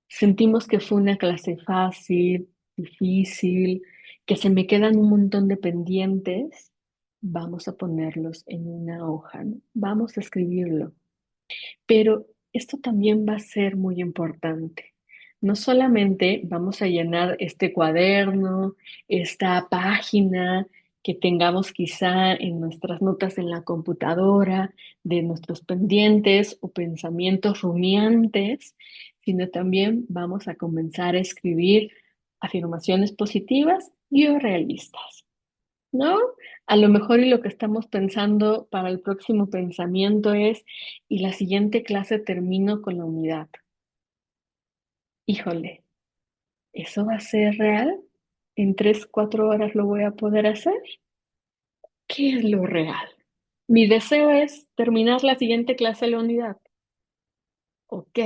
Speaker 4: Sentimos que fue una clase fácil, difícil, que se me quedan un montón de pendientes. Vamos a ponerlos en una hoja, ¿no? Vamos a escribirlo. Pero esto también va a ser muy importante. No solamente vamos a llenar este cuaderno, esta página que tengamos quizá en nuestras notas en la computadora, de nuestros pendientes o pensamientos rumiantes, sino también vamos a comenzar a escribir afirmaciones positivas y o realistas. ¿No? A lo mejor y lo que estamos pensando para el próximo pensamiento es, y la siguiente clase termino con la unidad. Híjole, ¿eso va a ser real? ¿En 3, 4 horas lo voy a poder hacer? ¿Qué es lo real? Mi deseo es terminar la siguiente clase de la unidad. Ok,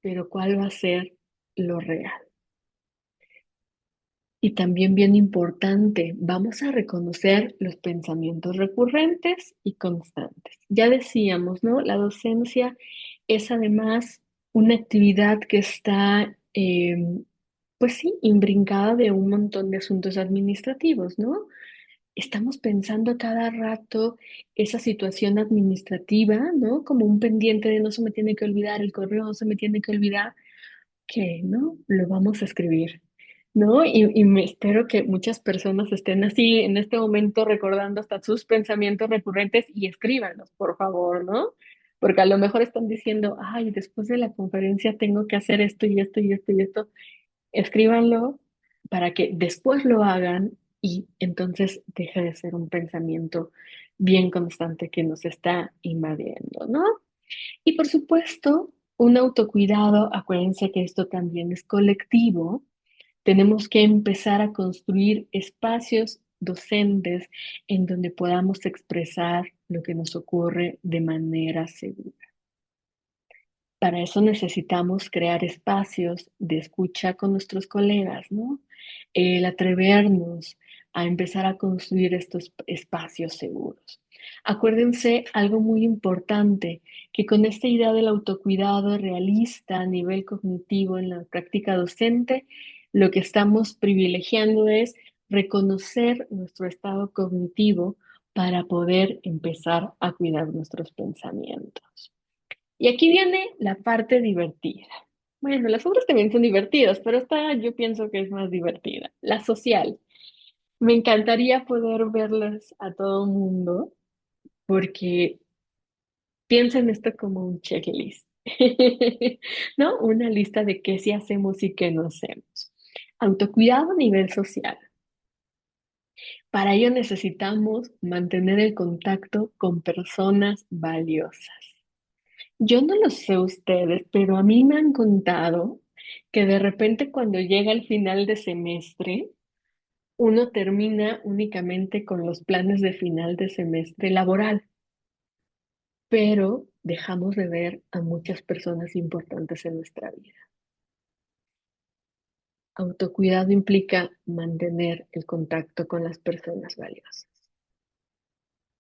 Speaker 4: pero ¿cuál va a ser lo real? Y también bien importante, vamos a reconocer los pensamientos recurrentes y constantes. Ya decíamos, ¿no? La docencia es además una actividad que está, pues sí, imbrincada de un montón de asuntos administrativos, ¿no? Estamos pensando a cada rato esa situación administrativa, ¿no? Como un pendiente de no se me tiene que olvidar el correo, no se me tiene que olvidar que, ¿no? Lo vamos a escribir, ¿no? Y me espero que muchas personas estén así en este momento recordando hasta sus pensamientos recurrentes y escríbanlos, por favor, ¿no? Porque a lo mejor están diciendo, ay, después de la conferencia tengo que hacer esto y esto y esto y esto. Escríbanlo para que después lo hagan y entonces deje de ser un pensamiento bien constante que nos está invadiendo, ¿no? Y por supuesto, un autocuidado, acuérdense que esto también es colectivo, tenemos que empezar a construir espacios docentes en donde podamos expresar lo que nos ocurre de manera segura. Para eso necesitamos crear espacios de escucha con nuestros colegas, ¿no? El atrevernos a empezar a construir estos espacios seguros. Acuérdense algo muy importante, que con esta idea del autocuidado realista a nivel cognitivo en la práctica docente, lo que estamos privilegiando es reconocer nuestro estado cognitivo para poder empezar a cuidar nuestros pensamientos. Y aquí viene la parte divertida. Bueno, las obras también son divertidas, pero esta yo pienso que es más divertida. La social. Me encantaría poder verlas a todo mundo porque piensen esto como un checklist, ¿no? Una lista de qué sí hacemos y qué no hacemos. Autocuidado a nivel social. Para ello necesitamos mantener el contacto con personas valiosas. Yo no lo sé ustedes, pero a mí me han contado que de repente cuando llega el final de semestre, uno termina únicamente con los planes de final de semestre laboral, pero dejamos de ver a muchas personas importantes en nuestra vida. Autocuidado implica mantener el contacto con las personas valiosas.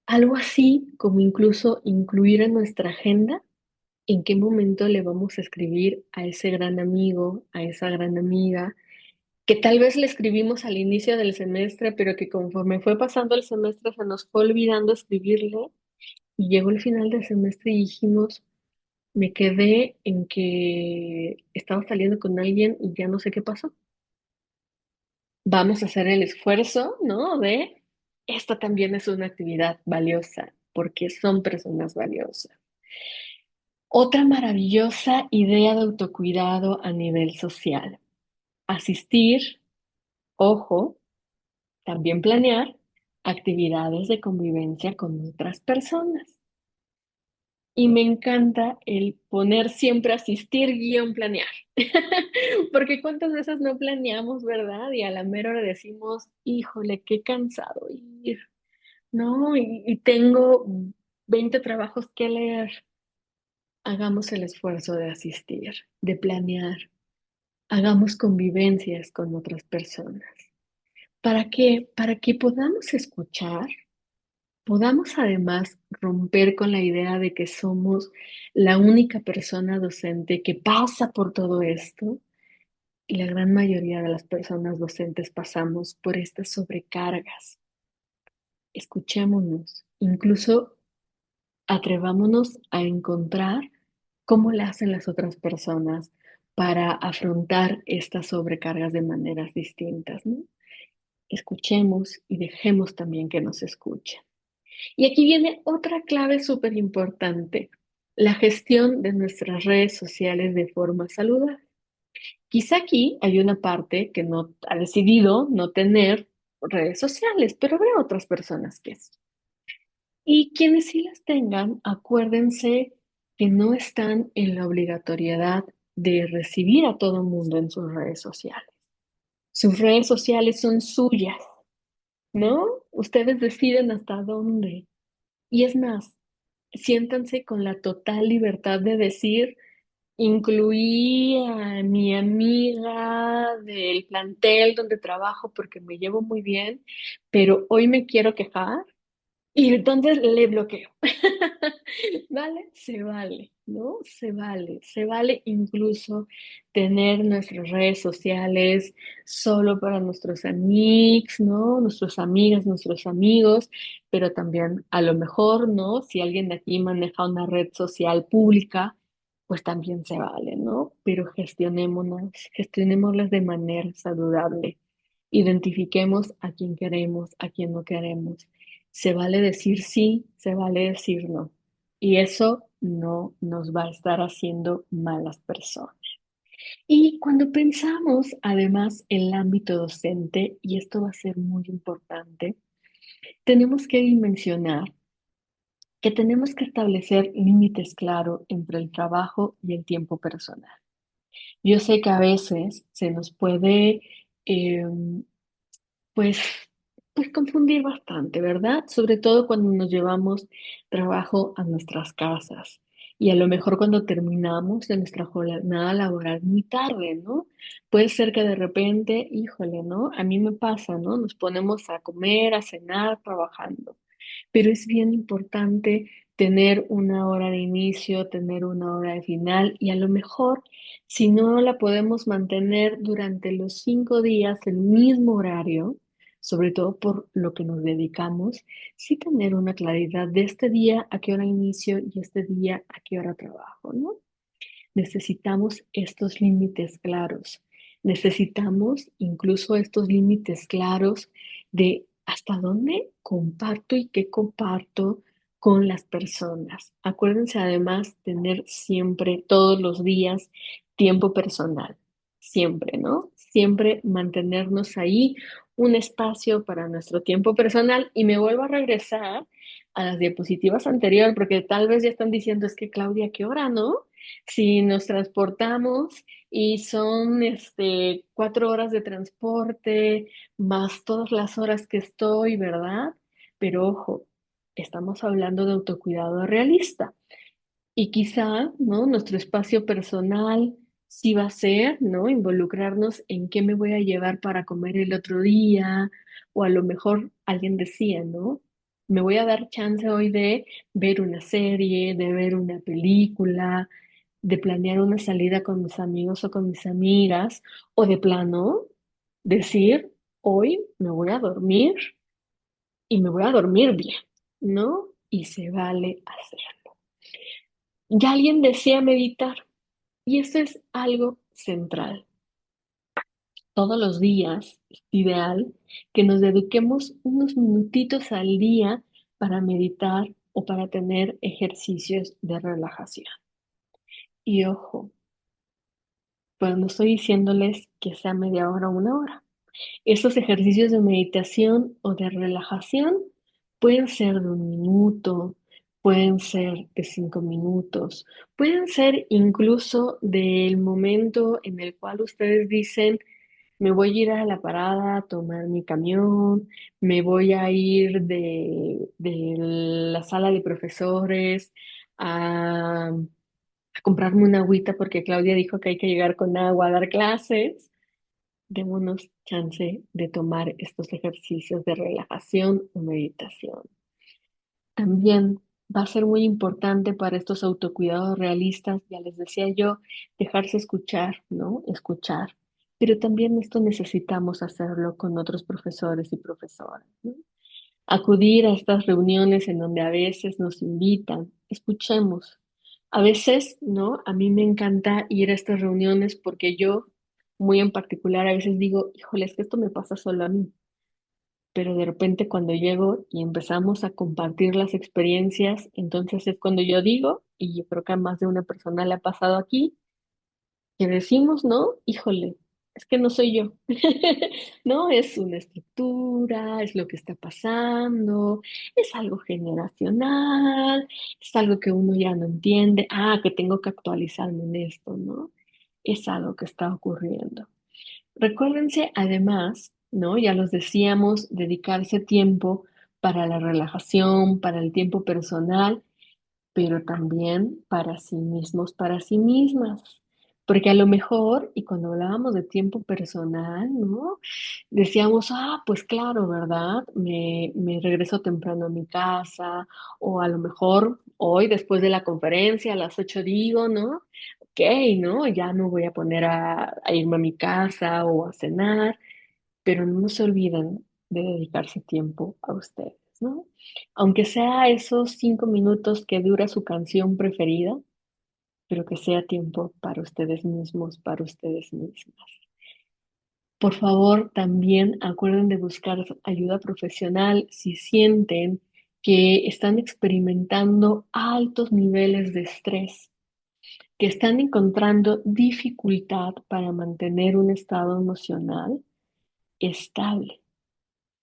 Speaker 4: Algo así como incluso incluir en nuestra agenda en qué momento le vamos a escribir a ese gran amigo, a esa gran amiga, que tal vez le escribimos al inicio del semestre, pero que conforme fue pasando el semestre se nos fue olvidando escribirle y llegó el final del semestre y dijimos, me quedé en que estaba saliendo con alguien y ya no sé qué pasó. Vamos a hacer el esfuerzo, ¿no? De, esta también es una actividad valiosa, porque son personas valiosas. Otra maravillosa idea de autocuidado a nivel social. Asistir, ojo, también planear actividades de convivencia con otras personas. Y me encanta el poner siempre asistir guión planear. Porque cuántas veces no planeamos, ¿verdad? Y a la mera hora decimos, híjole, qué cansado ir, ¿no? Y tengo 20 trabajos que leer. Hagamos el esfuerzo de asistir, de planear. Hagamos convivencias con otras personas. ¿Para qué? Para que podamos escuchar, podamos además romper con la idea de que somos la única persona docente que pasa por todo esto y la gran mayoría de las personas docentes pasamos por estas sobrecargas. Escuchémonos, incluso atrevámonos a encontrar cómo le hacen las otras personas para afrontar estas sobrecargas de maneras distintas, ¿no? Escuchemos y dejemos también que nos escuchen. Y aquí viene otra clave súper importante, la gestión de nuestras redes sociales de forma saludable. Quizá aquí hay una parte que no ha decidido no tener redes sociales, pero habrá otras personas que sí. Y quienes sí las tengan, acuérdense que no están en la obligatoriedad de recibir a todo el mundo en sus redes sociales. Sus redes sociales son suyas, ¿no? Ustedes deciden hasta dónde. Y es más, siéntanse con la total libertad de decir, incluí a mi amiga del plantel donde trabajo porque me llevo muy bien, pero hoy me quiero quejar y entonces le bloqueo. ¿Vale? Se vale, ¿no? Se vale incluso tener nuestras redes sociales solo para nuestros amigos, ¿no? Nuestras amigas, nuestros amigos, pero también a lo mejor, ¿no? Si alguien de aquí maneja una red social pública, pues también se vale, ¿no? Pero gestionémoslas de manera saludable. Identifiquemos a quién queremos, a quién no queremos. Se vale decir sí, se vale decir no. Y eso no nos va a estar haciendo malas personas. Y cuando pensamos, además, en el ámbito docente, y esto va a ser muy importante, tenemos que dimensionar que tenemos que establecer límites claros entre el trabajo y el tiempo personal. Yo sé que a veces se nos puede eh, pues, pues confundir bastante, ¿verdad? Sobre todo cuando nos llevamos trabajo a nuestras casas y a lo mejor cuando terminamos de nuestra jornada laboral muy tarde, ¿no? Puede ser que de repente, híjole, ¿no? A mí me pasa, ¿no? Nos ponemos a comer, a cenar, trabajando, pero es bien importante tener una hora de inicio, tener una hora de final y a lo mejor si no la podemos mantener durante los 5 días el mismo horario, sobre todo por lo que nos dedicamos, sí tener una claridad de este día a qué hora inicio y este día a qué hora trabajo, ¿no? Necesitamos estos límites claros. Necesitamos incluso estos límites claros de hasta dónde comparto y qué comparto con las personas. Acuérdense además tener siempre, todos los días, tiempo personal. Siempre, ¿no? Siempre mantenernos ahí un espacio para nuestro tiempo personal y me vuelvo a regresar a las diapositivas anteriores porque tal vez ya están diciendo es que Claudia, ¿qué hora, no? Si nos transportamos y son 4 horas de transporte, más todas las horas que estoy, ¿verdad? Pero ojo, estamos hablando de autocuidado realista. Y quizá, ¿no? Nuestro espacio personal sí va a ser, ¿no? Involucrarnos en qué me voy a llevar para comer el otro día, o a lo mejor alguien decía, ¿no? Me voy a dar chance hoy de ver una serie, de ver una película, de planear una salida con mis amigos o con mis amigas, o de plano decir, hoy me voy a dormir y me voy a dormir bien, ¿no? Y se vale hacerlo. Ya alguien desea meditar y eso es algo central. Todos los días es ideal que nos dediquemos unos minutitos al día para meditar o para tener ejercicios de relajación. Y ojo, pues no estoy diciéndoles que sea media hora o una hora. Estos ejercicios de meditación o de relajación pueden ser de 1 minuto, pueden ser de 5 minutos, pueden ser incluso del momento en el cual ustedes dicen, me voy a ir a la parada a tomar mi camión, me voy a ir de la sala de profesores a comprarme una agüita porque Claudia dijo que hay que llegar con agua a dar clases. Démonos chance de tomar estos ejercicios de relajación o meditación. También va a ser muy importante para estos autocuidados realistas, ya les decía yo, dejarse escuchar, ¿no? Escuchar. Pero también esto necesitamos hacerlo con otros profesores y profesoras, ¿no? Acudir a estas reuniones en donde a veces nos invitan, escuchemos. A veces, ¿no? A mí me encanta ir a estas reuniones porque yo, muy en particular, a veces digo, híjole, es que esto me pasa solo a mí. Pero de repente cuando llego y empezamos a compartir las experiencias, entonces es cuando yo digo, y yo creo que a más de una persona le ha pasado aquí, que decimos, ¿no? Híjole, es que no soy yo. No, es una estructura, es lo que está pasando, es algo generacional, es algo que uno ya no entiende. Ah, que tengo que actualizarme en esto, ¿no? Es algo que está ocurriendo. Recuérdense además, ¿no? Ya los decíamos, dedicarse tiempo para la relajación, para el tiempo personal, pero también para sí mismos, para sí mismas. Porque a lo mejor, y cuando hablábamos de tiempo personal, ¿no? Decíamos, pues claro, ¿verdad? Me regreso temprano a mi casa, o a lo mejor hoy, después de la conferencia, a las 8 digo, ¿no? Ok, ¿no? Ya no voy a poner a irme a mi casa o a cenar, pero no se olviden de dedicarse tiempo a ustedes, ¿no? Aunque sea esos 5 minutos que dura su canción preferida, pero que sea tiempo para ustedes mismos, para ustedes mismas. Por favor, también acuerden de buscar ayuda profesional si sienten que están experimentando altos niveles de estrés, que están encontrando dificultad para mantener un estado emocional estable.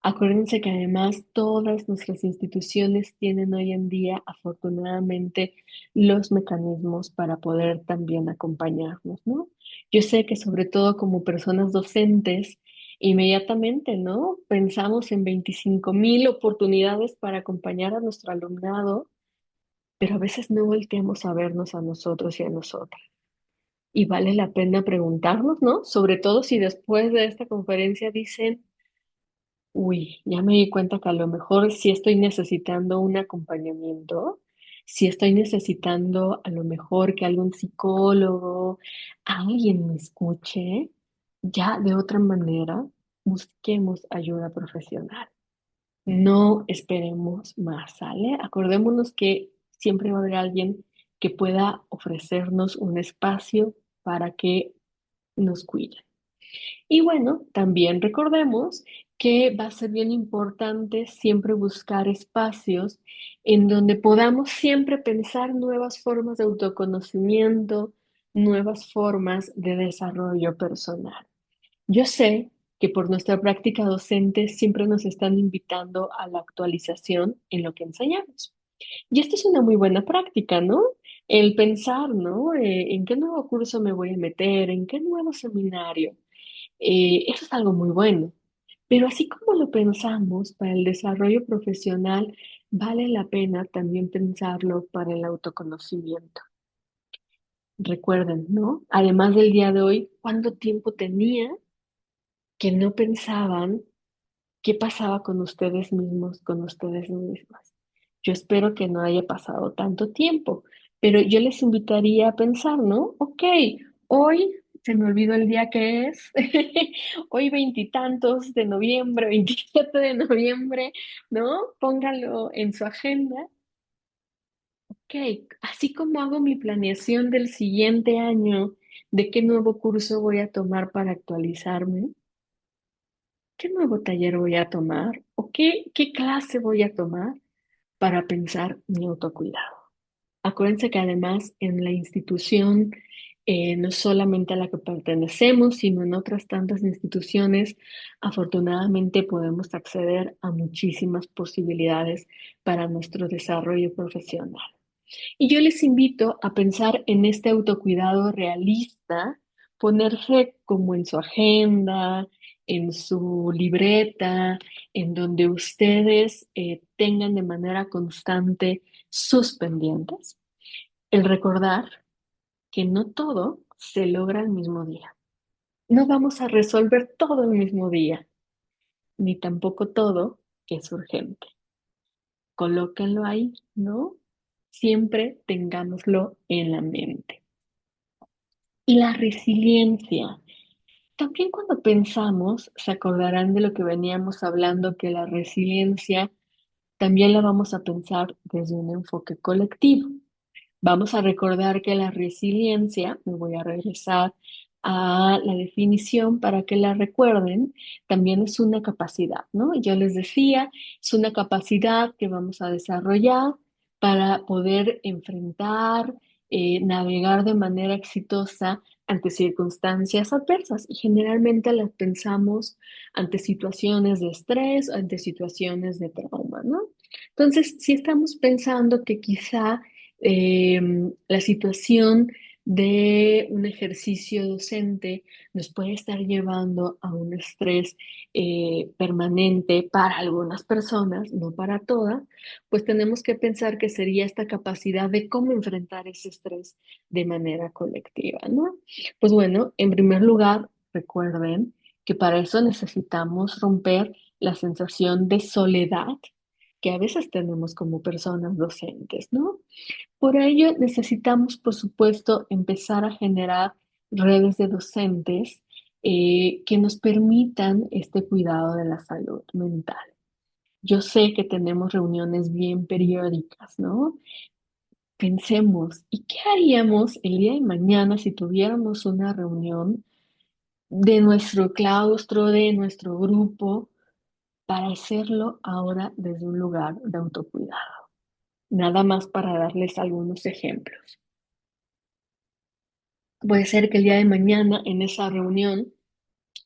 Speaker 4: Acuérdense que además todas nuestras instituciones tienen hoy en día, afortunadamente, los mecanismos para poder también acompañarnos, ¿no? Yo sé que sobre todo como personas docentes, inmediatamente, ¿no? Pensamos en 25,000 oportunidades para acompañar a nuestro alumnado, pero a veces no volteamos a vernos a nosotros y a nosotras. Y vale la pena preguntarnos, ¿no? Sobre todo si después de esta conferencia dicen, uy, ya me di cuenta que a lo mejor sí estoy necesitando un acompañamiento, sí estoy necesitando a lo mejor que algún psicólogo, alguien me escuche, ya de otra manera busquemos ayuda profesional. No esperemos más, ¿sale? Acordémonos que siempre va a haber alguien que pueda ofrecernos un espacio para que nos cuide. Y bueno, también recordemos que va a ser bien importante siempre buscar espacios en donde podamos siempre pensar nuevas formas de autoconocimiento, nuevas formas de desarrollo personal. Yo sé que por nuestra práctica docente siempre nos están invitando a la actualización en lo que enseñamos. Y esto es una muy buena práctica, ¿no? El pensar, ¿no? ¿En qué nuevo curso me voy a meter? ¿En qué nuevo seminario? Eso es algo muy bueno. Pero así como lo pensamos para el desarrollo profesional, vale la pena también pensarlo para el autoconocimiento. Recuerden, ¿no? Además del día de hoy, ¿cuánto tiempo tenía que no pensaban qué pasaba con ustedes mismos, con ustedes mismas? Yo espero que no haya pasado tanto tiempo, pero yo les invitaría a pensar, ¿no? Ok, hoy se me olvidó el día que es, hoy veintitantos de noviembre, 27 de noviembre, ¿no? Póngalo en su agenda. Ok, así como hago mi planeación del siguiente año, de qué nuevo curso voy a tomar para actualizarme, qué nuevo taller voy a tomar o qué clase voy a tomar para pensar mi autocuidado. Acuérdense que además en la institución, no solamente a la que pertenecemos, sino en otras tantas instituciones, afortunadamente podemos acceder a muchísimas posibilidades para nuestro desarrollo profesional. Y yo les invito a pensar en este autocuidado realista, ponerse como en su agenda, en su libreta, en donde ustedes tengan de manera constante sus pendientes. El recordar que no todo se logra el mismo día. No vamos a resolver todo el mismo día, ni tampoco todo es urgente. Colóquenlo ahí, ¿no? Siempre tengámoslo en la mente. Y la resiliencia. También cuando pensamos, se acordarán de lo que veníamos hablando, que la resiliencia también la vamos a pensar desde un enfoque colectivo. Vamos a recordar que la resiliencia, me voy a regresar a la definición para que la recuerden, también es una capacidad, ¿no? Yo les decía, es una capacidad que vamos a desarrollar para poder enfrentar, navegar de manera exitosa ante circunstancias adversas y generalmente las pensamos ante situaciones de estrés, ante situaciones de trauma, ¿no? Entonces, si estamos pensando que quizá la situación de un ejercicio docente nos puede estar llevando a un estrés permanente para algunas personas, no para todas, pues tenemos que pensar que sería esta capacidad de cómo enfrentar ese estrés de manera colectiva, ¿no? Pues bueno, en primer lugar, recuerden que para eso necesitamos romper la sensación de soledad que a veces tenemos como personas docentes, ¿no? Por ello, necesitamos, por supuesto, empezar a generar redes de docentes que nos permitan este cuidado de la salud mental. Yo sé que tenemos reuniones bien periódicas, ¿no? Pensemos, ¿y qué haríamos el día de mañana si tuviéramos una reunión de nuestro claustro, de nuestro grupo, para hacerlo ahora desde un lugar de autocuidado? Nada más para darles algunos ejemplos. Puede ser que el día de mañana en esa reunión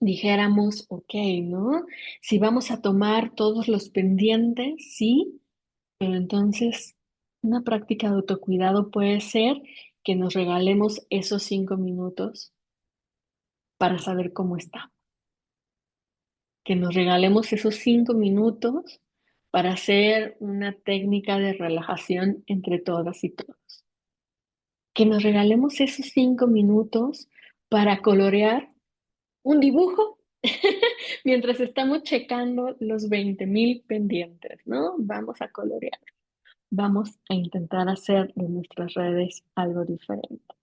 Speaker 4: dijéramos, ok, ¿no? Si vamos a tomar todos los pendientes, sí, pero entonces una práctica de autocuidado puede ser que nos regalemos esos 5 minutos para saber cómo está, que nos regalemos esos 5 minutos para hacer una técnica de relajación entre todas y todos, que nos regalemos esos 5 minutos para colorear un dibujo mientras estamos checando los 20,000 pendientes, ¿no? Vamos a colorear, vamos a intentar hacer de nuestras redes algo diferente.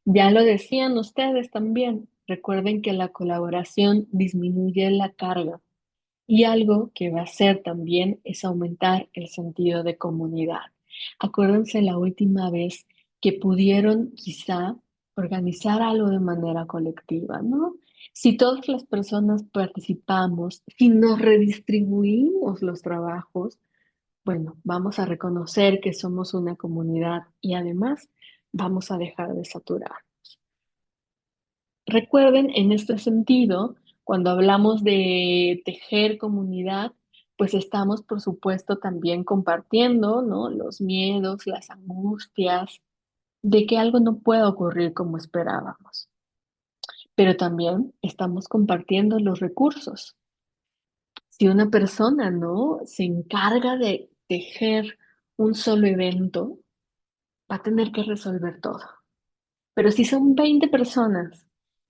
Speaker 4: Ya lo decían ustedes también, recuerden que la colaboración disminuye la carga y algo que va a hacer también es aumentar el sentido de comunidad. Acuérdense la última vez que pudieron quizá organizar algo de manera colectiva, ¿no? Si todas las personas participamos, si nos redistribuimos los trabajos, bueno, vamos a reconocer que somos una comunidad y además vamos a dejar de saturar. Recuerden, en este sentido, cuando hablamos de tejer comunidad, pues estamos, por supuesto, también compartiendo, ¿no? Los miedos, las angustias de que algo no pueda ocurrir como esperábamos. Pero también estamos compartiendo los recursos. Si una persona, ¿no? Se encarga de tejer un solo evento, va a tener que resolver todo. Pero si son 20 personas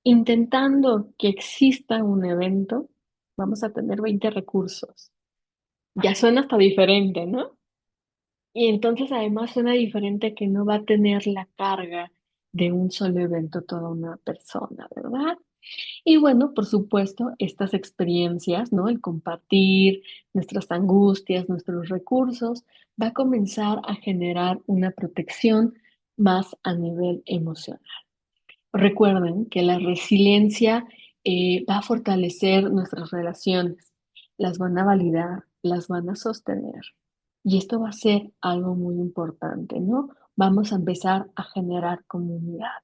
Speaker 4: intentando que exista un evento, vamos a tener 20 recursos. Ya suena hasta diferente, ¿no? Y entonces además suena diferente que no va a tener la carga de un solo evento toda una persona, ¿verdad? Y bueno, por supuesto, estas experiencias, ¿no? El compartir nuestras angustias, nuestros recursos, va a comenzar a generar una protección más a nivel emocional. Recuerden que la resiliencia va a fortalecer nuestras relaciones, las van a validar, las van a sostener. Y esto va a ser algo muy importante, ¿no? Vamos a empezar a generar comunidad.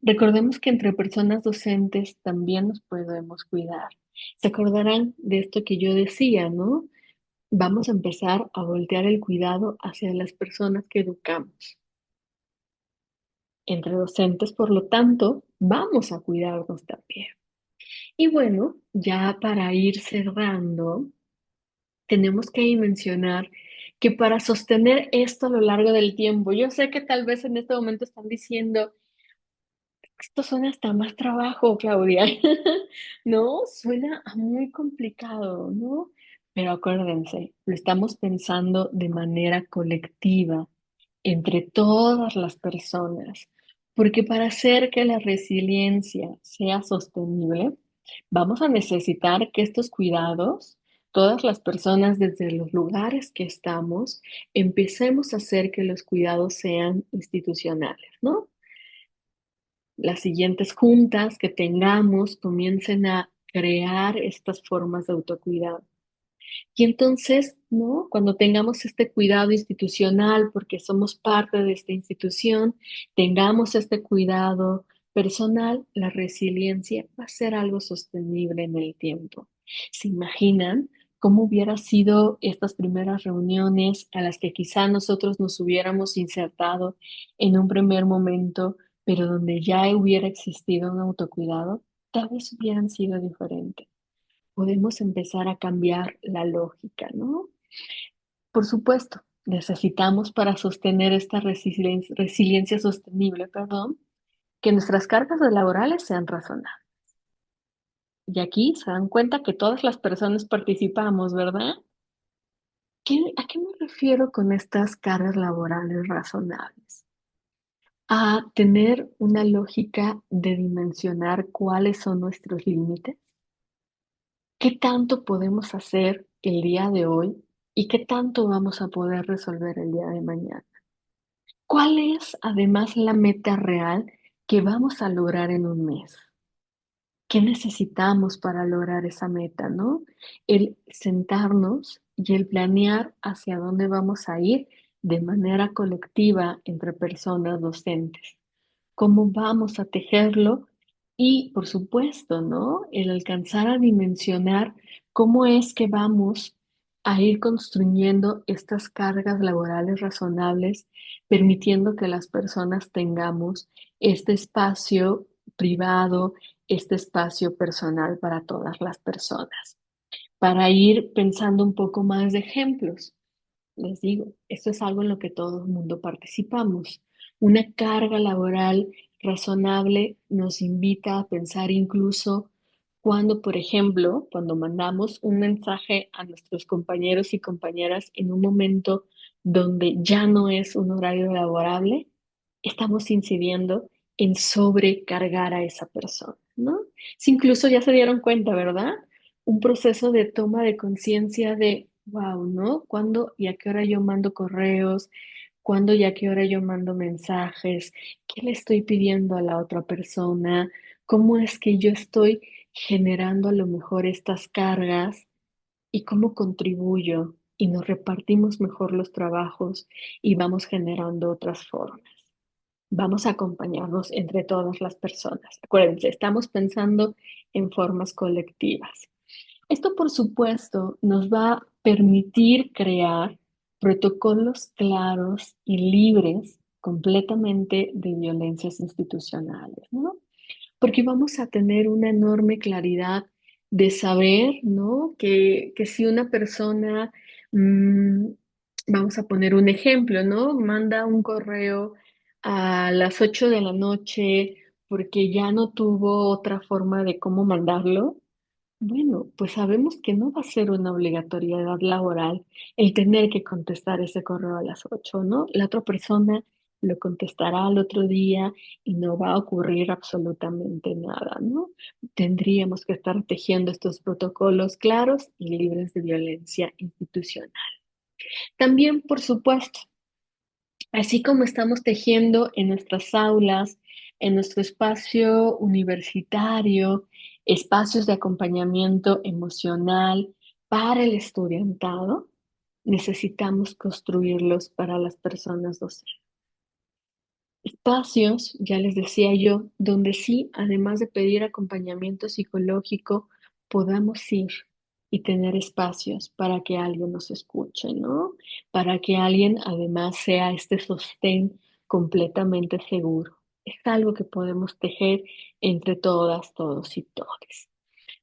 Speaker 4: Recordemos que entre personas docentes también nos podemos cuidar. Se acordarán de esto que yo decía, ¿no? Vamos a empezar a voltear el cuidado hacia las personas que educamos. Entre docentes, por lo tanto, vamos a cuidarnos también. Y bueno, ya para ir cerrando, tenemos que mencionar que para sostener esto a lo largo del tiempo, yo sé que tal vez en este momento están diciendo, esto suena hasta más trabajo, Claudia, ¿no? Suena a muy complicado, ¿no? Pero acuérdense, lo estamos pensando de manera colectiva, entre todas las personas, porque para hacer que la resiliencia sea sostenible, vamos a necesitar que estos cuidados, todas las personas desde los lugares que estamos, empecemos a hacer que los cuidados sean institucionales, ¿no? Las siguientes juntas que tengamos comiencen a crear estas formas de autocuidado. Y entonces, ¿no? Cuando tengamos este cuidado institucional, porque somos parte de esta institución, tengamos este cuidado personal, la resiliencia va a ser algo sostenible en el tiempo. ¿Se imaginan cómo hubiera sido estas primeras reuniones a las que quizá nosotros nos hubiéramos insertado en un primer momento, pero donde ya hubiera existido un autocuidado, tal vez hubieran sido diferentes. Podemos empezar a cambiar la lógica, ¿no? Por supuesto, necesitamos para sostener esta resiliencia sostenible, perdón, que nuestras cargas laborales sean razonables. Y aquí se dan cuenta que todas las personas participamos, ¿verdad? ¿A qué me refiero con estas cargas laborales razonables? A tener una lógica de dimensionar cuáles son nuestros límites, qué tanto podemos hacer el día de hoy y qué tanto vamos a poder resolver el día de mañana. ¿Cuál es además la meta real que vamos a lograr en un mes? ¿Qué necesitamos para lograr esa meta, no? El sentarnos y el planear hacia dónde vamos a ir de manera colectiva entre personas docentes. ¿Cómo vamos a tejerlo? Y, por supuesto, ¿no? El alcanzar a dimensionar cómo es que vamos a ir construyendo estas cargas laborales razonables, permitiendo que las personas tengamos este espacio privado, este espacio personal para todas las personas. Para ir pensando un poco más de ejemplos, les digo, esto es algo en lo que todo el mundo participamos. Una carga laboral razonable nos invita a pensar incluso cuando, por ejemplo, cuando mandamos un mensaje a nuestros compañeros y compañeras en un momento donde ya no es un horario laborable, estamos incidiendo en sobrecargar a esa persona, ¿no? Si incluso ya se dieron cuenta, ¿verdad? Un proceso de toma de conciencia de, wow, ¿no? ¿Cuándo y a qué hora yo mando correos? ¿Cuándo y a qué hora yo mando mensajes? ¿Qué le estoy pidiendo a la otra persona? ¿Cómo es que yo estoy generando a lo mejor estas cargas y cómo contribuyo y nos repartimos mejor los trabajos y vamos generando otras formas? Vamos a acompañarnos entre todas las personas. Acuérdense, estamos pensando en formas colectivas. Esto, por supuesto, nos va a permitir crear protocolos claros y libres completamente de violencias institucionales, ¿no? Porque vamos a tener una enorme claridad de saber, ¿no? Que si una persona, mm, vamos a poner un ejemplo, ¿no? Manda un correo a las 8 de la noche porque ya no tuvo otra forma de cómo mandarlo, bueno, pues sabemos que no va a ser una obligatoriedad laboral el tener que contestar ese correo a las 8, ¿no? La otra persona lo contestará al otro día y no va a ocurrir absolutamente nada, ¿no? Tendríamos que estar tejiendo estos protocolos claros y libres de violencia institucional. También, por supuesto, así como estamos tejiendo en nuestras aulas, en nuestro espacio universitario, espacios de acompañamiento emocional para el estudiantado, necesitamos construirlos para las personas docentes. Espacios, ya les decía yo, donde sí, además de pedir acompañamiento psicológico, podamos ir y tener espacios para que alguien nos escuche, ¿no? Para que alguien además sea este sostén completamente seguro. Es algo que podemos tejer entre todas, todos y todes.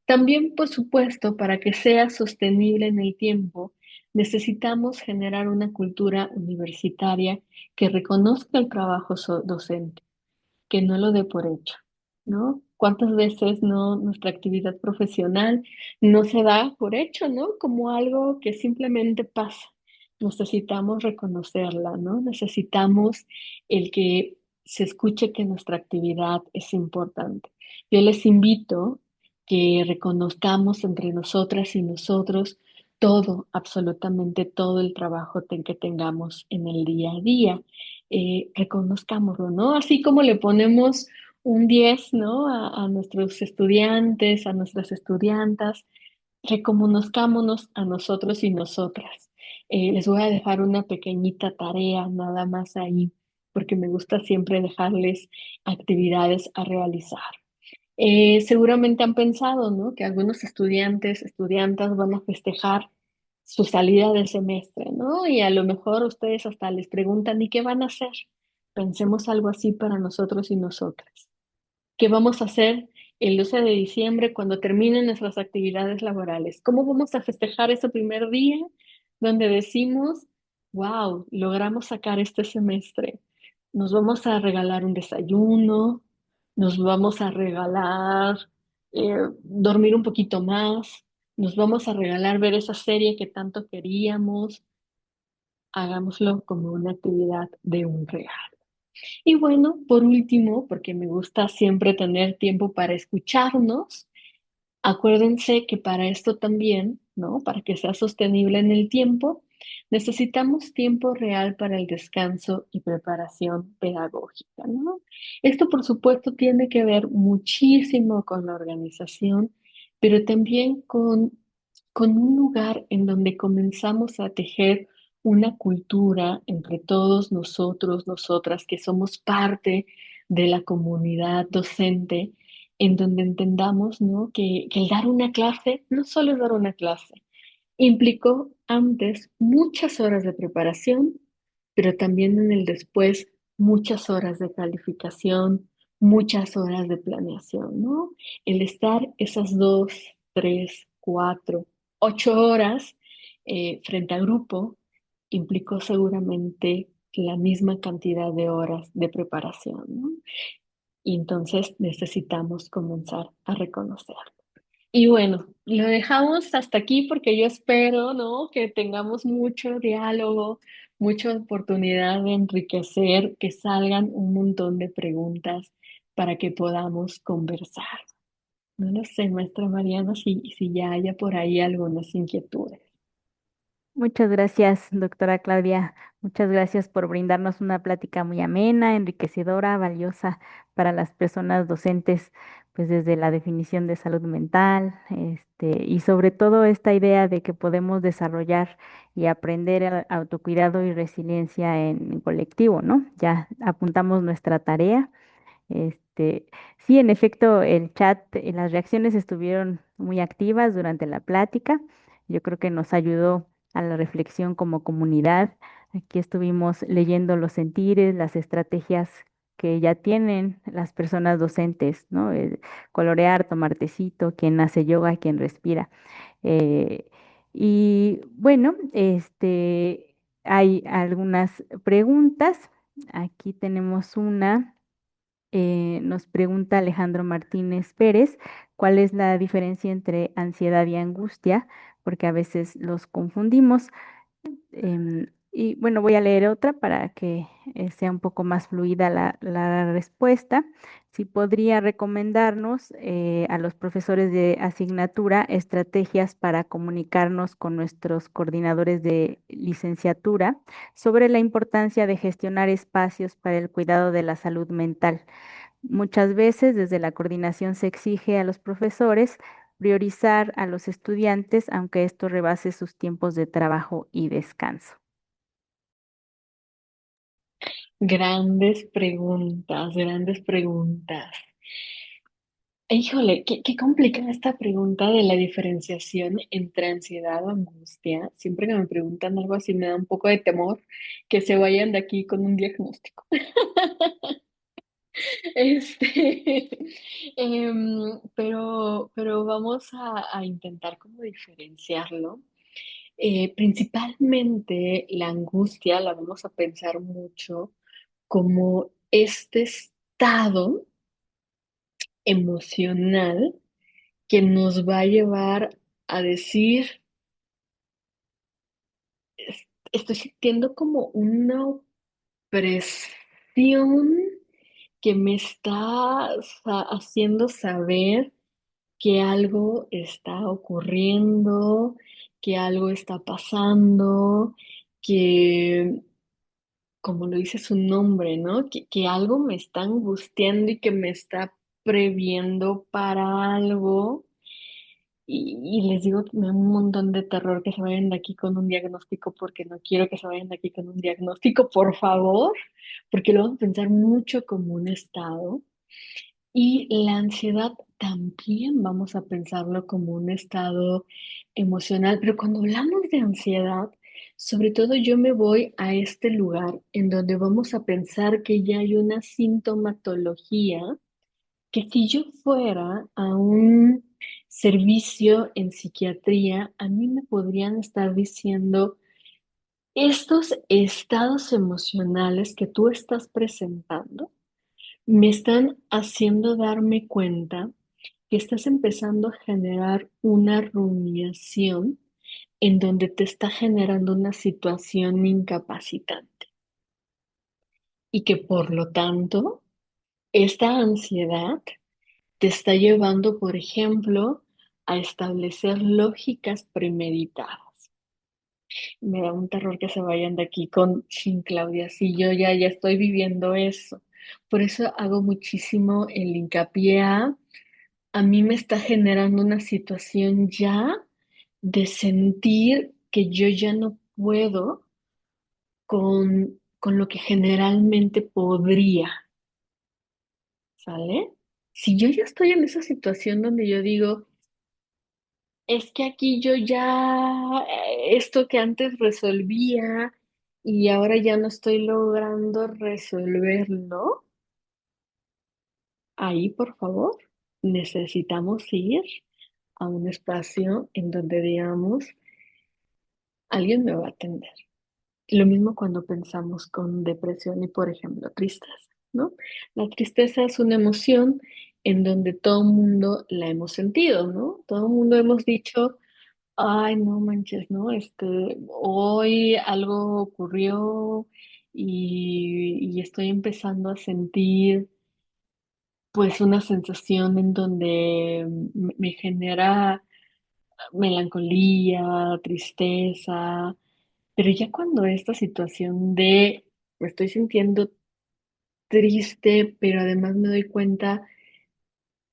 Speaker 4: También, por supuesto, para que sea sostenible en el tiempo, necesitamos generar una cultura universitaria que reconozca el trabajo docente, que no lo dé por hecho, ¿no? ¿Cuántas veces no nuestra actividad profesional no se da por hecho, ¿no? Como algo que simplemente pasa. Necesitamos reconocerla, ¿no? Necesitamos el que se escuche que nuestra actividad es importante. Yo les invito que reconozcamos entre nosotras y nosotros todo, absolutamente todo el trabajo que tengamos en el día a día. Reconozcámoslo, ¿no? Así como le ponemos un 10, ¿no? A nuestros estudiantes, a nuestras estudiantas, reconozcámonos a nosotros y nosotras. Les voy a dejar una pequeñita tarea nada más ahí, porque me gusta siempre dejarles actividades a realizar. Seguramente han pensado, ¿no? Que algunos estudiantes, estudiantas van a festejar su salida del semestre, ¿no? Y a lo mejor ustedes hasta les preguntan, ¿y qué van a hacer? Pensemos algo así para nosotros y nosotras. ¿Qué vamos a hacer el 12 de diciembre cuando terminen nuestras actividades laborales? ¿Cómo vamos a festejar ese primer día donde decimos, wow, logramos sacar este semestre? Nos vamos a regalar un desayuno, nos vamos a regalar dormir un poquito más, nos vamos a regalar ver esa serie que tanto queríamos. Hagámoslo como una actividad de un regalo. Y bueno, por último, porque me gusta siempre tener tiempo para escucharnos, acuérdense que para esto también, ¿no? Para que sea sostenible en el tiempo, necesitamos tiempo real para el descanso y preparación pedagógica, ¿no? Esto, por supuesto, tiene que ver muchísimo con la organización, pero también con un lugar en donde comenzamos a tejer una cultura entre todos nosotros, nosotras, que somos parte de la comunidad docente, en donde entendamos, ¿no? Que el dar una clase no solo es dar una clase, implicó antes muchas horas de preparación, pero también en el después muchas horas de calificación, muchas horas de planeación, ¿no? El estar esas 2, 3, 4, 8 horas frente a grupo implicó seguramente la misma cantidad de horas de preparación, ¿no? Y entonces necesitamos comenzar a reconocer. Y bueno, lo dejamos hasta aquí porque yo espero, ¿no? Que tengamos mucho diálogo, mucha oportunidad de enriquecer, que salgan un montón de preguntas para que podamos conversar. No lo sé, maestra Mariana, si ya haya por ahí algunas inquietudes.
Speaker 3: Muchas gracias, doctora Claudia. Muchas gracias por brindarnos una plática muy amena, enriquecedora, valiosa para las personas docentes, pues desde la definición de salud mental, y sobre todo esta idea de que podemos desarrollar y aprender el autocuidado y resiliencia en colectivo, ¿no? Ya apuntamos nuestra tarea. Este, sí, en efecto, el chat, las reacciones estuvieron muy activas durante la plática. Yo creo que nos ayudó a la reflexión como comunidad. Aquí estuvimos leyendo los sentires, las estrategias que ya tienen las personas docentes, ¿no? Colorear, tomar tecito, quien hace yoga, quien respira. Eh, y bueno, hay algunas preguntas. Aquí tenemos una. Nos pregunta Alejandro Martínez Pérez, ¿cuál es la diferencia entre ansiedad y angustia? Porque a veces los confundimos. Y bueno, voy a leer otra para que sea un poco más fluida la respuesta. Si podría recomendarnos a los profesores de asignatura estrategias para comunicarnos con nuestros coordinadores de licenciatura sobre la importancia de gestionar espacios para el cuidado de la salud mental. Muchas veces desde la coordinación se exige a los profesores priorizar a los estudiantes, aunque esto rebase sus tiempos de trabajo y descanso.
Speaker 4: Grandes preguntas, grandes preguntas. Híjole, qué complicada esta pregunta de la diferenciación entre ansiedad o angustia. Siempre que me preguntan algo así me da un poco de temor que se vayan de aquí con un diagnóstico. Este, pero vamos a intentar como diferenciarlo. Principalmente la angustia la vamos a pensar mucho como este estado emocional que nos va a llevar a decir, estoy sintiendo como una opresión que me está haciendo saber que algo está ocurriendo, que algo está pasando, que, como lo dice su nombre, ¿no? Que algo me está angustiando y que me está previendo para algo. Y les digo que me da un montón de terror que se vayan de aquí con un diagnóstico porque no quiero que se vayan de aquí con un diagnóstico, por favor, porque lo vamos a pensar mucho como un estado. Y la ansiedad también vamos a pensarlo como un estado emocional, pero cuando hablamos de ansiedad, Sobre todo yo me voy a este lugar en donde vamos a pensar que ya hay una sintomatología, que si yo fuera a un servicio en psiquiatría, a mí me podrían estar diciendo estos estados emocionales que tú estás presentando me están haciendo darme cuenta que estás empezando a generar una rumiación en donde te está generando una situación incapacitante y que por lo tanto esta ansiedad te está llevando, por ejemplo, a establecer lógicas premeditadas. Me da un terror que se vayan de aquí con sin Claudia, si yo ya estoy viviendo eso. Por eso hago muchísimo el hincapié a mí me está generando una situación ya de sentir que yo ya no puedo con lo que generalmente podría, ¿sale? Si yo ya estoy en esa situación donde yo digo, es que aquí yo ya, esto que antes resolvía y ahora ya no estoy logrando resolverlo, ahí por favor necesitamos ir a un espacio en donde digamos, alguien me va a atender. Lo mismo cuando pensamos con depresión y, por ejemplo, tristeza, ¿no? La tristeza es una emoción en donde todo el mundo la hemos sentido, ¿no? Todo el mundo hemos dicho, ay, no manches, ¿no? Hoy algo ocurrió y estoy empezando a sentir, pues, una sensación en donde me genera melancolía, tristeza, pero ya cuando esta situación de me estoy sintiendo triste, pero además me doy cuenta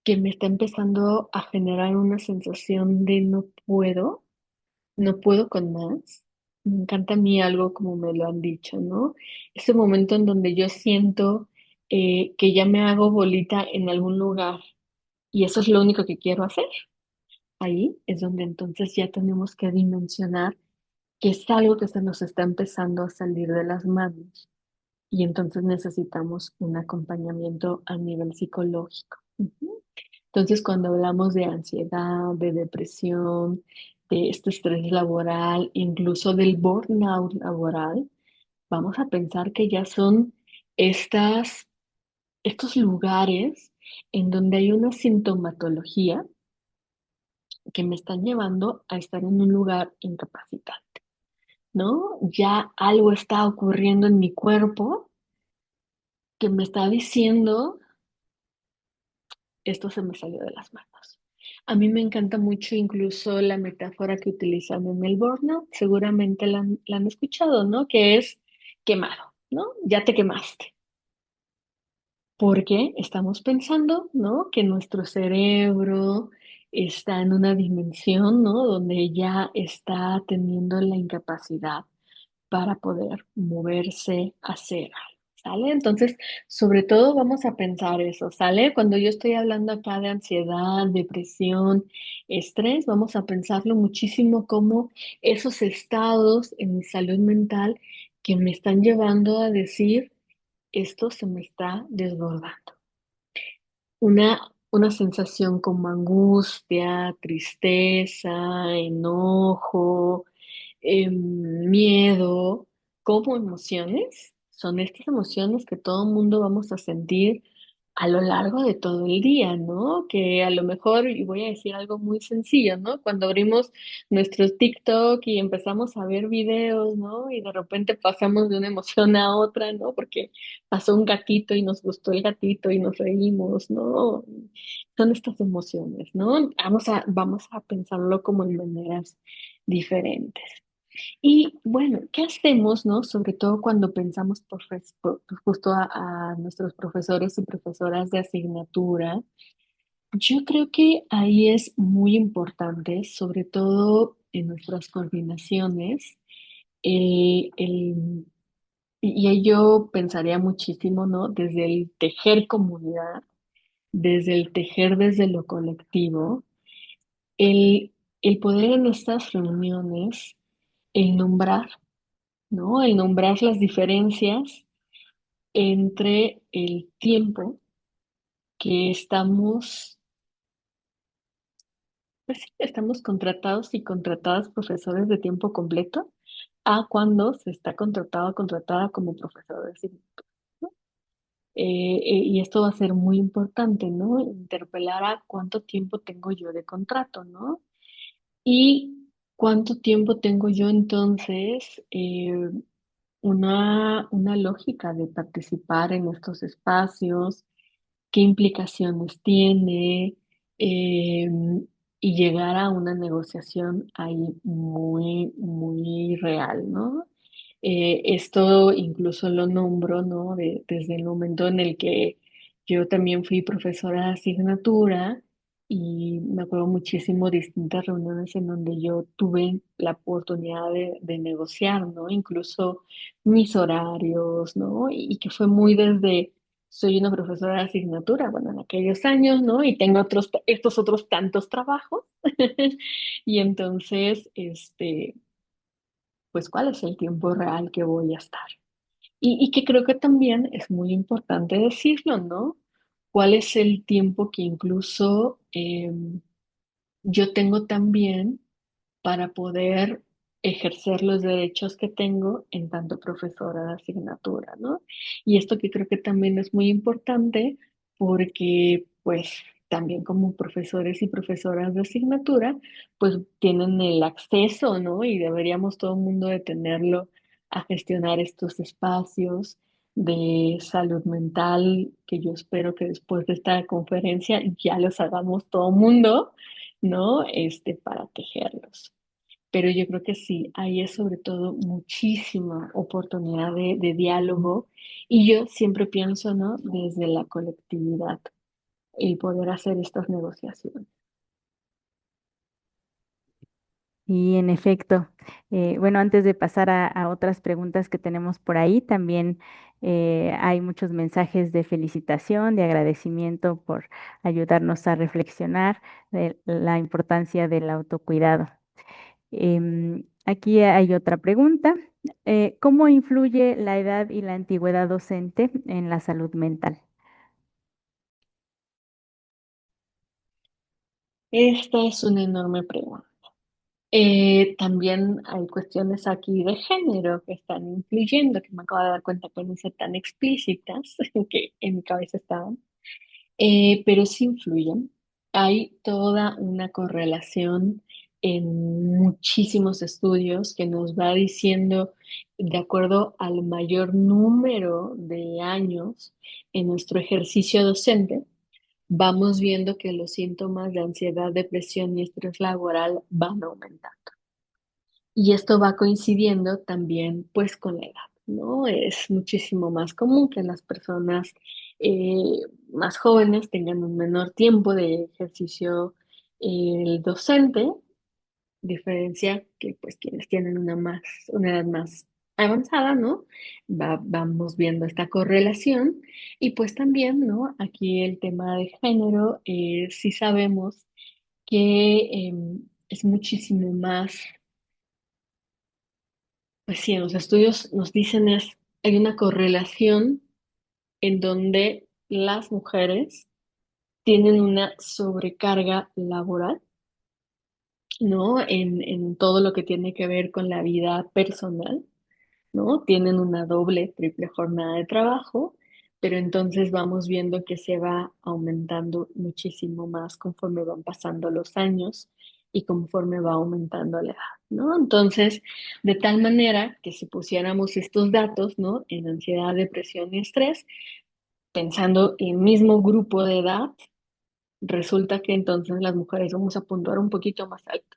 Speaker 4: que me está empezando a generar una sensación de no puedo con más. Me encanta a mí algo como me lo han dicho, ¿no? Ese momento en donde yo siento que ya me hago bolita en algún lugar y eso es lo único que quiero hacer. Ahí es donde entonces ya tenemos que dimensionar que es algo que se nos está empezando a salir de las manos y entonces necesitamos un acompañamiento a nivel psicológico. Ujú. Entonces, cuando hablamos de ansiedad, de depresión, de este estrés laboral, incluso del burnout laboral, vamos a pensar que ya son estas, estos lugares en donde hay una sintomatología que me están llevando a estar en un lugar incapacitante, ¿no? Ya algo está ocurriendo en mi cuerpo que me está diciendo, esto se me salió de las manos. A mí me encanta mucho incluso la metáfora que utilizan en el burnout, seguramente la han escuchado, ¿no? Que es quemado, ¿no? Ya te quemaste. Porque estamos pensando, ¿no? Que nuestro cerebro está en una dimensión, ¿no? Donde ya está teniendo la incapacidad para poder moverse, hacer algo, ¿sale? Entonces, sobre todo vamos a pensar eso, ¿sale? Cuando yo estoy hablando acá de ansiedad, depresión, estrés, vamos a pensarlo muchísimo como esos estados en mi salud mental que me están llevando a decir, esto se me está desbordando. Una sensación como angustia, tristeza, enojo, miedo, como emociones, son estas emociones que todo mundo vamos a sentir a lo largo de todo el día, ¿no? Que a lo mejor, y voy a decir algo muy sencillo, ¿no? Cuando abrimos nuestro TikTok y empezamos a ver videos, ¿no? Y de repente pasamos de una emoción a otra, ¿no? Porque pasó un gatito y nos gustó el gatito y nos reímos, ¿no? Son estas emociones, ¿no? Vamos a pensarlo como en maneras diferentes. Y bueno, ¿qué hacemos, no? Sobre todo cuando pensamos justo a nuestros profesores y profesoras de asignatura. Yo creo que ahí es muy importante, sobre todo en nuestras coordinaciones, el, y ahí yo pensaría muchísimo, ¿no? Desde el tejer comunidad, desde el tejer desde lo colectivo, el, el poder en estas reuniones, el nombrar. ¿no? El nombrar las diferencias entre el tiempo que estamos, pues sí, estamos contratados y contratadas profesores de tiempo completo a cuando se está contratado o contratada como profesor de asignatura, ¿no? Y esto va a ser muy importante, ¿no? Interpelar a cuánto tiempo tengo yo de contrato, ¿no? Y cuánto tiempo tengo yo entonces una lógica de participar en estos espacios, qué implicaciones tiene, eh, y llegar a una negociación ahí muy, muy real, ¿no? Esto incluso lo nombro, ¿no? Desde el momento en el que yo también fui profesora de asignatura y me acuerdo muchísimo de distintas reuniones en donde yo tuve la oportunidad de negociar, ¿no? Incluso mis horarios, ¿no? Y que fue muy desde soy una profesora de asignatura, bueno, en aquellos años, ¿no? Y tengo estos otros tantos trabajos. Y entonces, pues, ¿cuál es el tiempo real que voy a estar? Y que creo que también es muy importante decirlo, ¿no? ¿Cuál es el tiempo que incluso yo tengo también para poder ejercer los derechos que tengo en tanto profesora de asignatura, ¿no? Y esto que creo que también es muy importante porque, pues, también como profesores y profesoras de asignatura, pues tienen el acceso, ¿no? Y deberíamos todo el mundo de tenerlo a gestionar estos espacios de salud mental, que yo espero que después de esta conferencia ya los hagamos todo el mundo, ¿no? Para tejerlos. Pero yo creo que sí, ahí es sobre todo muchísima oportunidad de diálogo y yo siempre pienso, ¿no? Desde la colectividad, el poder hacer estas negociaciones.
Speaker 3: Y en efecto, bueno, antes de pasar a otras preguntas que tenemos por ahí, también hay muchos mensajes de felicitación, de agradecimiento por ayudarnos a reflexionar de la importancia del autocuidado. Aquí hay otra pregunta. ¿Cómo influye la edad y la antigüedad docente en la salud mental?
Speaker 4: Esta es una enorme pregunta. También hay cuestiones aquí de género que están influyendo, que me acabo de dar cuenta que no son tan explícitas, que en mi cabeza estaban. Pero sí influyen. Hay toda una correlación en muchísimos estudios que nos va diciendo, de acuerdo al mayor número de años en nuestro ejercicio docente, vamos viendo que los síntomas de ansiedad, depresión y estrés laboral van aumentando. Y esto va coincidiendo también pues con la edad, ¿no? Es muchísimo más común que las personas eh, más jóvenes tengan un menor tiempo de ejercicio docente, diferencia que pues quienes tienen una edad más avanzada, ¿no? Vamos viendo esta correlación y pues también, ¿no? Aquí el tema de género, sí sabemos que es muchísimo más. Pues sí, en los estudios nos dicen hay una correlación en donde las mujeres tienen una sobrecarga laboral, ¿no? En todo lo que tiene que ver con la vida personal, ¿no? Tienen una doble, triple jornada de trabajo, pero entonces vamos viendo que se va aumentando muchísimo más conforme van pasando los años y conforme va aumentando la edad, ¿no? Entonces, de tal manera que si pusiéramos estos datos, ¿no? En ansiedad, depresión y estrés, pensando en mismo grupo de edad, resulta que entonces las mujeres vamos a puntuar un poquito más alto.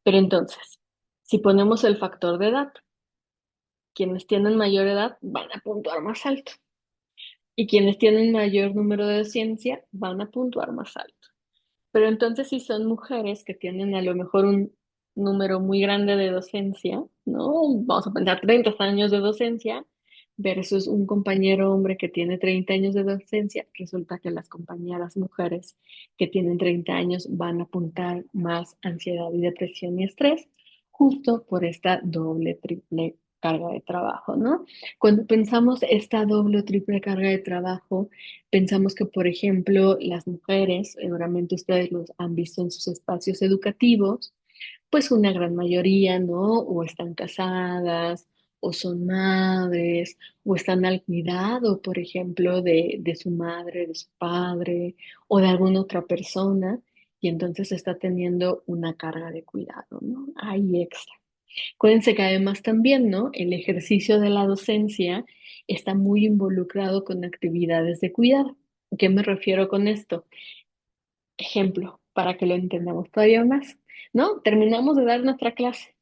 Speaker 4: Pero entonces, si ponemos el factor de edad, quienes tienen mayor edad van a puntuar más alto y quienes tienen mayor número de docencia van a puntuar más alto. Pero entonces si son mujeres que tienen a lo mejor un número muy grande de docencia, ¿no? Vamos a pensar 30 años de docencia versus un compañero hombre que tiene 30 años de docencia, resulta que las compañeras mujeres que tienen 30 años van a apuntar más ansiedad y depresión y estrés, justo por esta doble, triple carga de trabajo, ¿no? Cuando pensamos esta doble o triple carga de trabajo, pensamos que, por ejemplo, las mujeres, seguramente ustedes los han visto en sus espacios educativos, pues una gran mayoría, ¿no? O están casadas, o son madres, o están al cuidado, por ejemplo, de su madre, de su padre, o de alguna otra persona, y entonces está teniendo una carga de cuidado, ¿no? Ahí extra. Acuérdense que además también, ¿no? El ejercicio de la docencia está muy involucrado con actividades de cuidado. ¿A qué me refiero con esto? Ejemplo, para que lo entendamos todavía más, ¿no? Terminamos de dar nuestra clase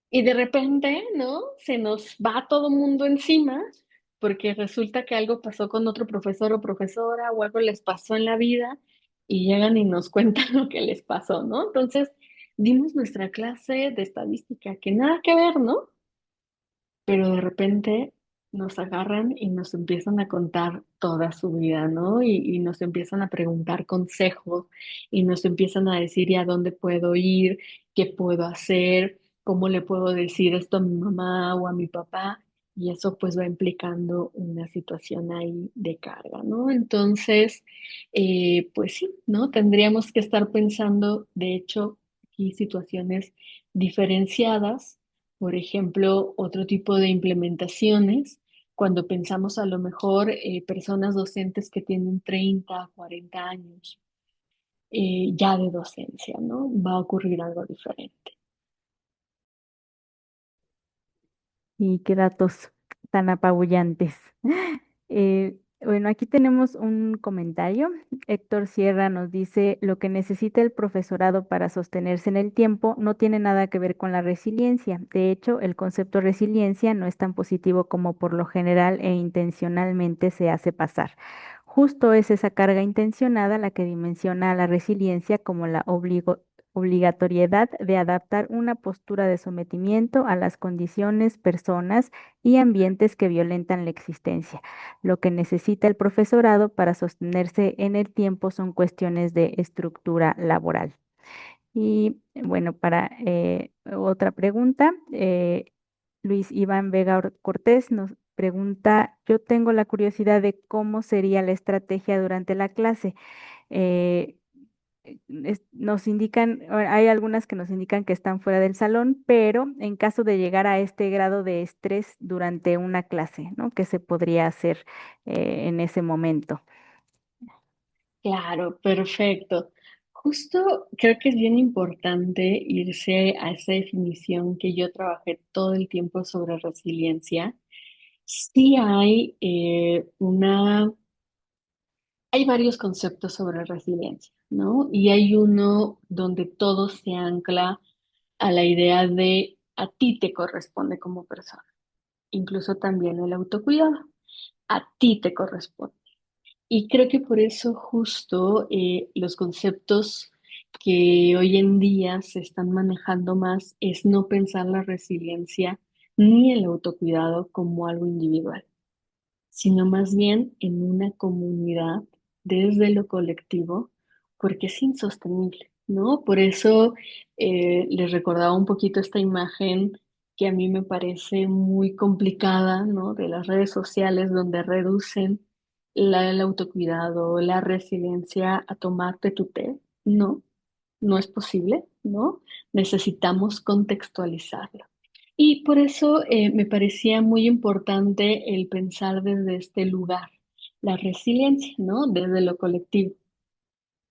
Speaker 4: y de repente, ¿no? Se nos va todo mundo encima porque resulta que algo pasó con otro profesor o profesora o algo les pasó en la vida y llegan y nos cuentan lo que les pasó, ¿no? Entonces, dimos nuestra clase de estadística, que nada que ver, ¿no? Pero de repente nos agarran y nos empiezan a contar toda su vida, ¿no? Y nos empiezan a preguntar consejos y nos empiezan a decir, ¿y a dónde puedo ir? ¿Qué puedo hacer? ¿Cómo le puedo decir esto a mi mamá o a mi papá? Y eso pues va implicando una situación ahí de carga, ¿no? Entonces, pues sí, ¿no? Tendríamos que estar pensando, de hecho, aquí situaciones diferenciadas. Por ejemplo, otro tipo de implementaciones, cuando pensamos a lo mejor personas docentes que tienen 30, 40 años ya de docencia, ¿no? Va a ocurrir algo diferente.
Speaker 3: Y qué datos tan apabullantes. Bueno, aquí tenemos un comentario. Héctor Sierra nos dice, lo que necesita el profesorado para sostenerse en el tiempo no tiene nada que ver con la resiliencia. De hecho, el concepto resiliencia no es tan positivo como por lo general e intencionalmente se hace pasar. Justo es esa carga intencionada la que dimensiona a la resiliencia como la obligatoriedad de adaptar una postura de sometimiento a las condiciones, personas y ambientes que violentan la existencia. Lo que necesita el profesorado para sostenerse en el tiempo son cuestiones de estructura laboral. Y bueno, para otra pregunta, Luis Iván Vega Cortés nos pregunta, yo tengo la curiosidad de cómo sería la estrategia durante la clase. Eh, nos indican, hay algunas que nos indican que están fuera del salón, pero en caso de llegar a este grado de estrés durante una clase, ¿no? ¿Qué se podría hacer en ese momento?
Speaker 4: Claro, perfecto. Justo creo que es bien importante irse a esa definición que yo trabajé todo el tiempo sobre resiliencia. Sí hay varios conceptos sobre resiliencia, ¿no? Y hay uno donde todo se ancla a la idea de a ti te corresponde como persona, incluso también el autocuidado, a ti te corresponde. Y creo que por eso justo los conceptos que hoy en día se están manejando más es no pensar la resiliencia ni el autocuidado como algo individual, sino más bien en una comunidad desde lo colectivo, porque es insostenible, ¿no? Por eso les recordaba un poquito esta imagen que a mí me parece muy complicada, ¿no? De las redes sociales donde reducen el autocuidado, la resiliencia a tomarte tu té. No, no es posible, ¿no? Necesitamos contextualizarlo. Y por eso me parecía muy importante el pensar desde este lugar, la resiliencia, ¿no? Desde lo colectivo.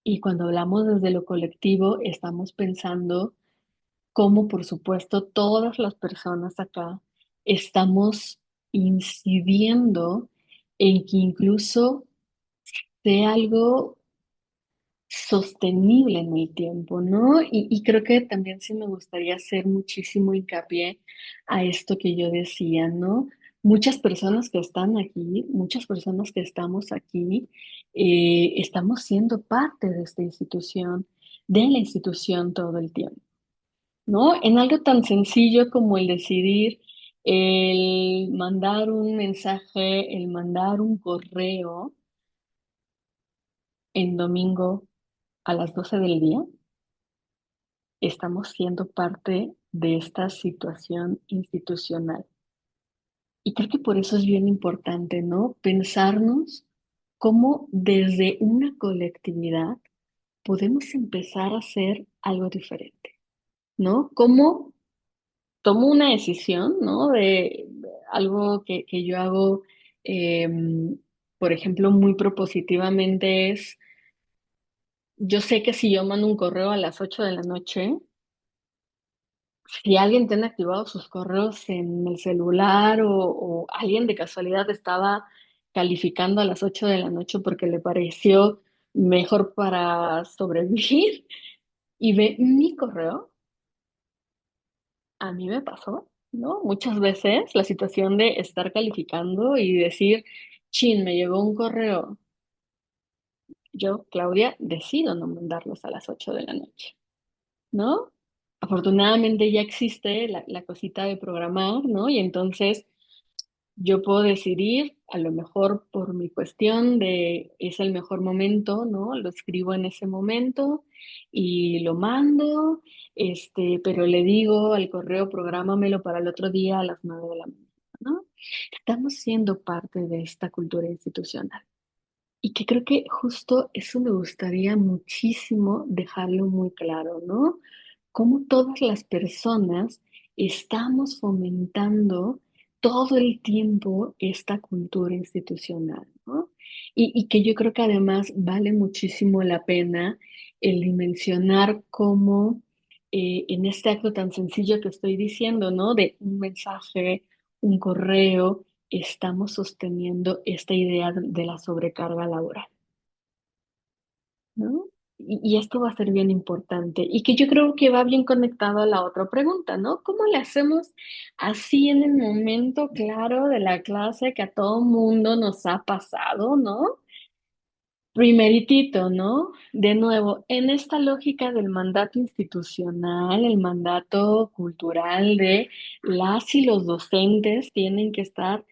Speaker 4: Y cuando hablamos desde lo colectivo, estamos pensando cómo, por supuesto, todas las personas acá estamos incidiendo en que incluso sea algo sostenible en el tiempo, ¿no? Y creo que también sí me gustaría hacer muchísimo hincapié a esto que yo decía, ¿no? Muchas personas que están aquí, muchas personas que estamos aquí, estamos siendo parte de esta institución, de la institución todo el tiempo, ¿no? En algo tan sencillo como el decidir, el mandar un mensaje, el mandar un correo en domingo a las 12 del día, estamos siendo parte de esta situación institucional. Y creo que por eso es bien importante, ¿no? Pensarnos cómo desde una colectividad podemos empezar a hacer algo diferente, ¿no? Cómo tomo una decisión, ¿no? De algo que yo hago, por ejemplo, muy propositivamente es, yo sé que si yo mando un correo a las 8 de la noche, si alguien tiene activados sus correos en el celular o alguien de casualidad estaba calificando a las 8 de la noche porque le pareció mejor para sobrevivir y ve mi correo, a mí me pasó, ¿no? Muchas veces la situación de estar calificando y decir, chin, me llegó un correo. Yo, Claudia, decido no mandarlos a las 8 de la noche, ¿no? Afortunadamente ya existe la cosita de programar, ¿no? Y entonces yo puedo decidir, a lo mejor por mi cuestión de es el mejor momento, ¿no? Lo escribo en ese momento y lo mando, pero le digo al correo, prográmamelo para el otro día a las 9 de la mañana, ¿no? Estamos siendo parte de esta cultura institucional. Y que creo que justo eso me gustaría muchísimo dejarlo muy claro, ¿no? Cómo todas las personas estamos fomentando todo el tiempo esta cultura institucional, ¿no? Y que yo creo que además vale muchísimo la pena el dimensionar cómo en este acto tan sencillo que estoy diciendo, ¿no? De un mensaje, un correo, estamos sosteniendo esta idea de la sobrecarga laboral, ¿no? Y esto va a ser bien importante y que yo creo que va bien conectado a la otra pregunta, ¿no? ¿Cómo le hacemos así en el momento claro de la clase que a todo mundo nos ha pasado, ¿no? Primeritito, ¿no? De nuevo, en esta lógica del mandato institucional, el mandato cultural de las y los docentes tienen que estar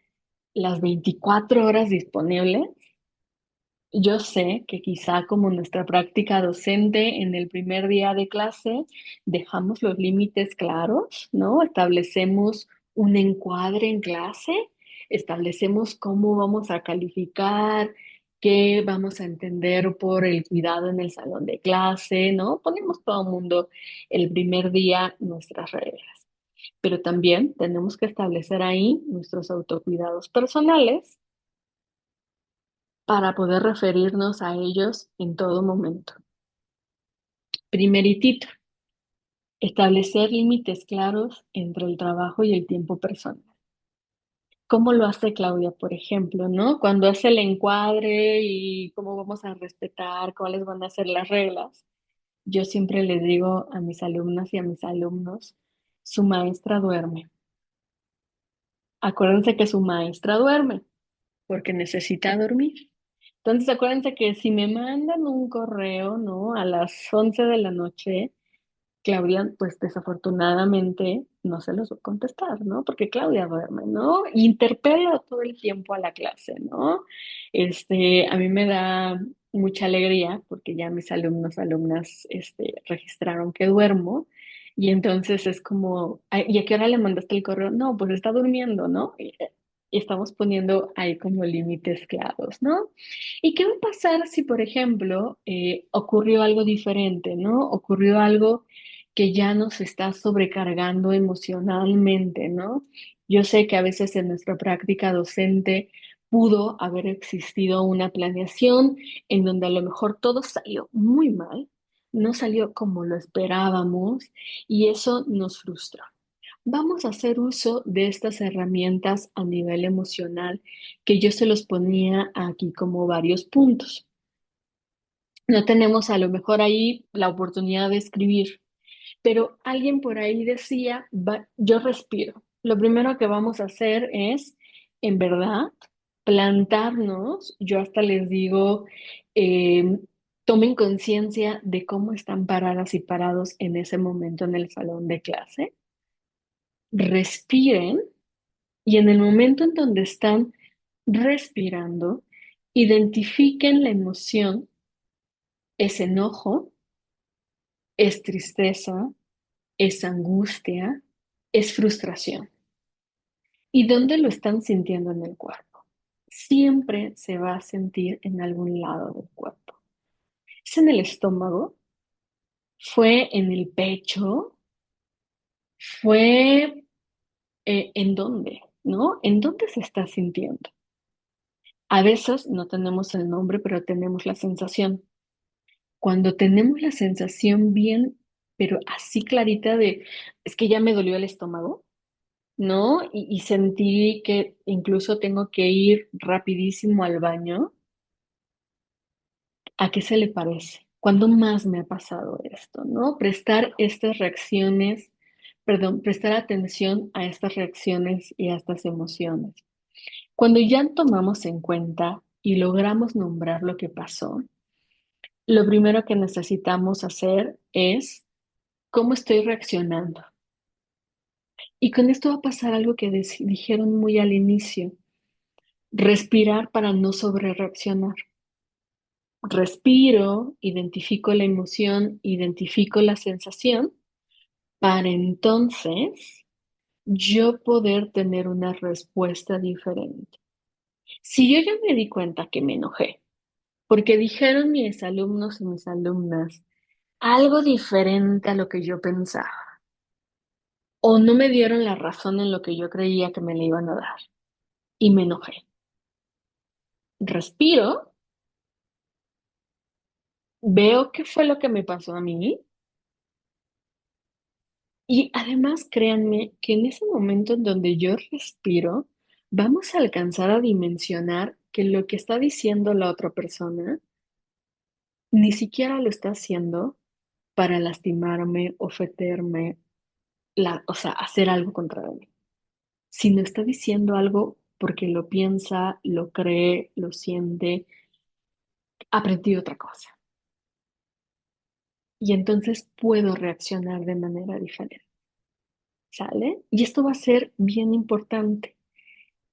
Speaker 4: las 24 horas disponibles. Yo sé que quizá como nuestra práctica docente en el primer día de clase dejamos los límites claros, ¿no? Establecemos un encuadre en clase, establecemos cómo vamos a calificar, qué vamos a entender por el cuidado en el salón de clase, ¿no? Ponemos todo el mundo el primer día nuestras reglas, pero también tenemos que establecer ahí nuestros autocuidados personales para poder referirnos a ellos en todo momento. Primeritito, establecer límites claros entre el trabajo y el tiempo personal. ¿Cómo lo hace Claudia, por ejemplo, ¿no? Cuando hace el encuadre y cómo vamos a respetar, cuáles van a ser las reglas. Yo siempre les digo a mis alumnas y a mis alumnos, su maestra duerme. Acuérdense que su maestra duerme porque necesita dormir. Entonces, acuérdense que si me mandan un correo, ¿no? A las 11 de la noche, Claudia, pues desafortunadamente no se los va a contestar, ¿no? Porque Claudia duerme, ¿no? Interpelo todo el tiempo a la clase, ¿no? A mí me da mucha alegría porque ya mis alumnos, alumnas, registraron que duermo. Y entonces es como, "Ay, ¿y a qué hora le mandaste el correo? No, pues está durmiendo, ¿no? Y estamos poniendo ahí como límites claros, ¿no? ¿Y qué va a pasar si, por ejemplo, ocurrió algo diferente, ¿no? Ocurrió algo que ya nos está sobrecargando emocionalmente, ¿no? Yo sé que a veces en nuestra práctica docente pudo haber existido una planeación en donde a lo mejor todo salió muy mal, no salió como lo esperábamos y eso nos frustró. Vamos a hacer uso de estas herramientas a nivel emocional que yo se los ponía aquí como varios puntos. No tenemos a lo mejor ahí la oportunidad de escribir, pero alguien por ahí decía, yo respiro. Lo primero que vamos a hacer es, en verdad, plantarnos. Yo hasta les digo, eh, tomen conciencia de cómo están paradas y parados en ese momento en el salón de clase. Respiren y en el momento en donde están respirando, identifiquen la emoción. Es enojo, es tristeza, es angustia, es frustración. ¿Y dónde lo están sintiendo en el cuerpo? Siempre se va a sentir en algún lado del cuerpo. ¿Es en el estómago? ¿Fue en el pecho? ¿Fue en dónde? ¿No? ¿En dónde se está sintiendo? A veces no tenemos el nombre, pero tenemos la sensación. Cuando tenemos la sensación bien, pero así clarita de, es que ya me dolió el estómago, ¿no? Y sentí que incluso tengo que ir rapidísimo al baño. ¿A qué se le parece? ¿Cuándo más me ha pasado esto, no? Prestar estas reacciones, perdón, prestar atención a estas reacciones y a estas emociones. Cuando ya tomamos en cuenta y logramos nombrar lo que pasó, lo primero que necesitamos hacer es cómo estoy reaccionando. Y con esto va a pasar algo que dijeron muy al inicio, respirar para no sobrereaccionar. Respiro, identifico la emoción, identifico la sensación, para entonces yo poder tener una respuesta diferente. Si yo ya me di cuenta que me enojé, porque dijeron mis alumnos y mis alumnas algo diferente a lo que yo pensaba, o no me dieron la razón en lo que yo creía que me le iban a dar, y me enojé. Respiro, veo qué fue lo que me pasó a mí. Y además, créanme que en ese momento en donde yo respiro, vamos a alcanzar a dimensionar que lo que está diciendo la otra persona ni siquiera lo está haciendo para lastimarme, ofenderme, o sea, hacer algo contra mí, sino está diciendo algo porque lo piensa, lo cree, lo siente, aprendí otra cosa. Y entonces puedo reaccionar de manera diferente, ¿sale? Y esto va a ser bien importante.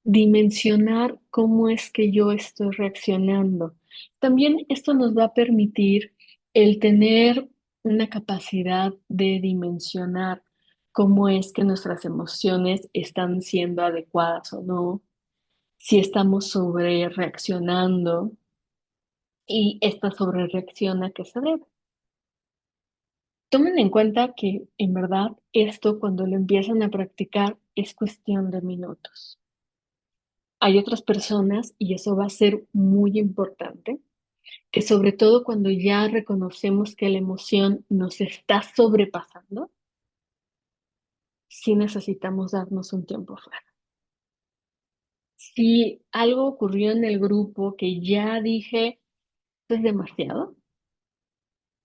Speaker 4: Dimensionar cómo es que yo estoy reaccionando. También esto nos va a permitir el tener una capacidad de dimensionar cómo es que nuestras emociones están siendo adecuadas o no, si estamos sobre reaccionando y esta sobre reacción a qué se debe. Tomen en cuenta que en verdad esto cuando lo empiezan a practicar es cuestión de minutos. Hay otras personas, y eso va a ser muy importante, que sobre todo cuando ya reconocemos que la emoción nos está sobrepasando, sí necesitamos darnos un tiempo fuera. Si algo ocurrió en el grupo que ya dije, esto es demasiado,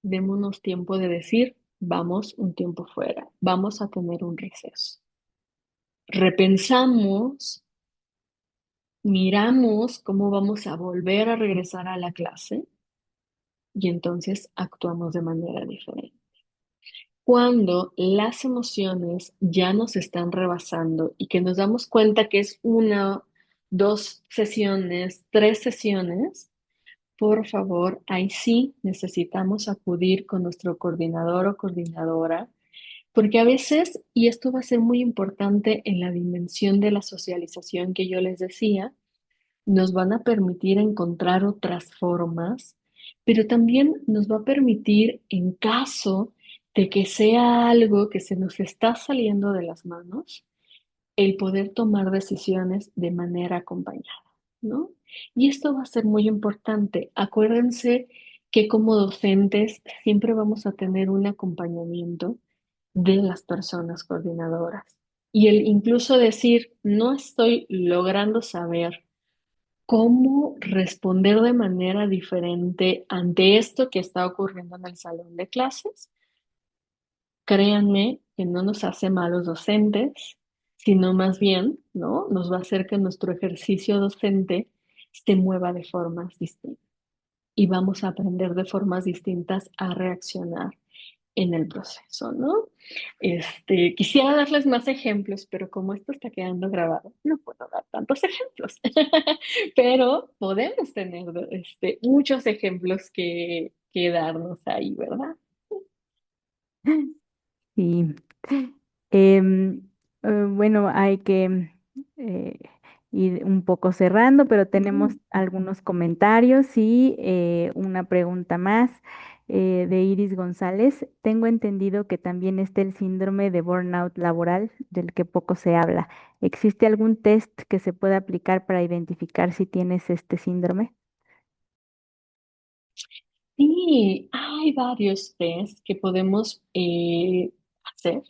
Speaker 4: démonos tiempo de decir, vamos un tiempo fuera, vamos a tener un receso. Repensamos, miramos cómo vamos a volver a regresar a la clase y entonces actuamos de manera diferente. Cuando las emociones ya nos están rebasando y que nos damos cuenta que es una, dos sesiones, tres sesiones, por favor, ahí sí necesitamos acudir con nuestro coordinador o coordinadora, porque a veces, y esto va a ser muy importante en la dimensión de la socialización que yo les decía, nos van a permitir encontrar otras formas, pero también nos va a permitir, en caso de que sea algo que se nos está saliendo de las manos, el poder tomar decisiones de manera acompañada, ¿no? Y esto va a ser muy importante. Acuérdense que como docentes siempre vamos a tener un acompañamiento de las personas coordinadoras. Y el incluso decir, no estoy logrando saber cómo responder de manera diferente ante esto que está ocurriendo en el salón de clases. Créanme que no nos hace malos docentes, sino más bien, ¿no? Nos va a hacer que nuestro ejercicio docente se mueva de formas distintas y vamos a aprender de formas distintas a reaccionar en el proceso, ¿no? Quisiera darles más ejemplos, pero como esto está quedando grabado, no puedo dar tantos ejemplos. Pero podemos tener muchos ejemplos que darnos ahí, ¿verdad?
Speaker 3: Sí. Em, bueno, hay que ir un poco cerrando, pero tenemos algunos comentarios y una pregunta más de Iris González. Tengo entendido que también está el síndrome de burnout laboral, del que poco se habla. ¿Existe algún test que se pueda aplicar para identificar si tienes este síndrome?
Speaker 4: Sí, hay varios test que podemos hacer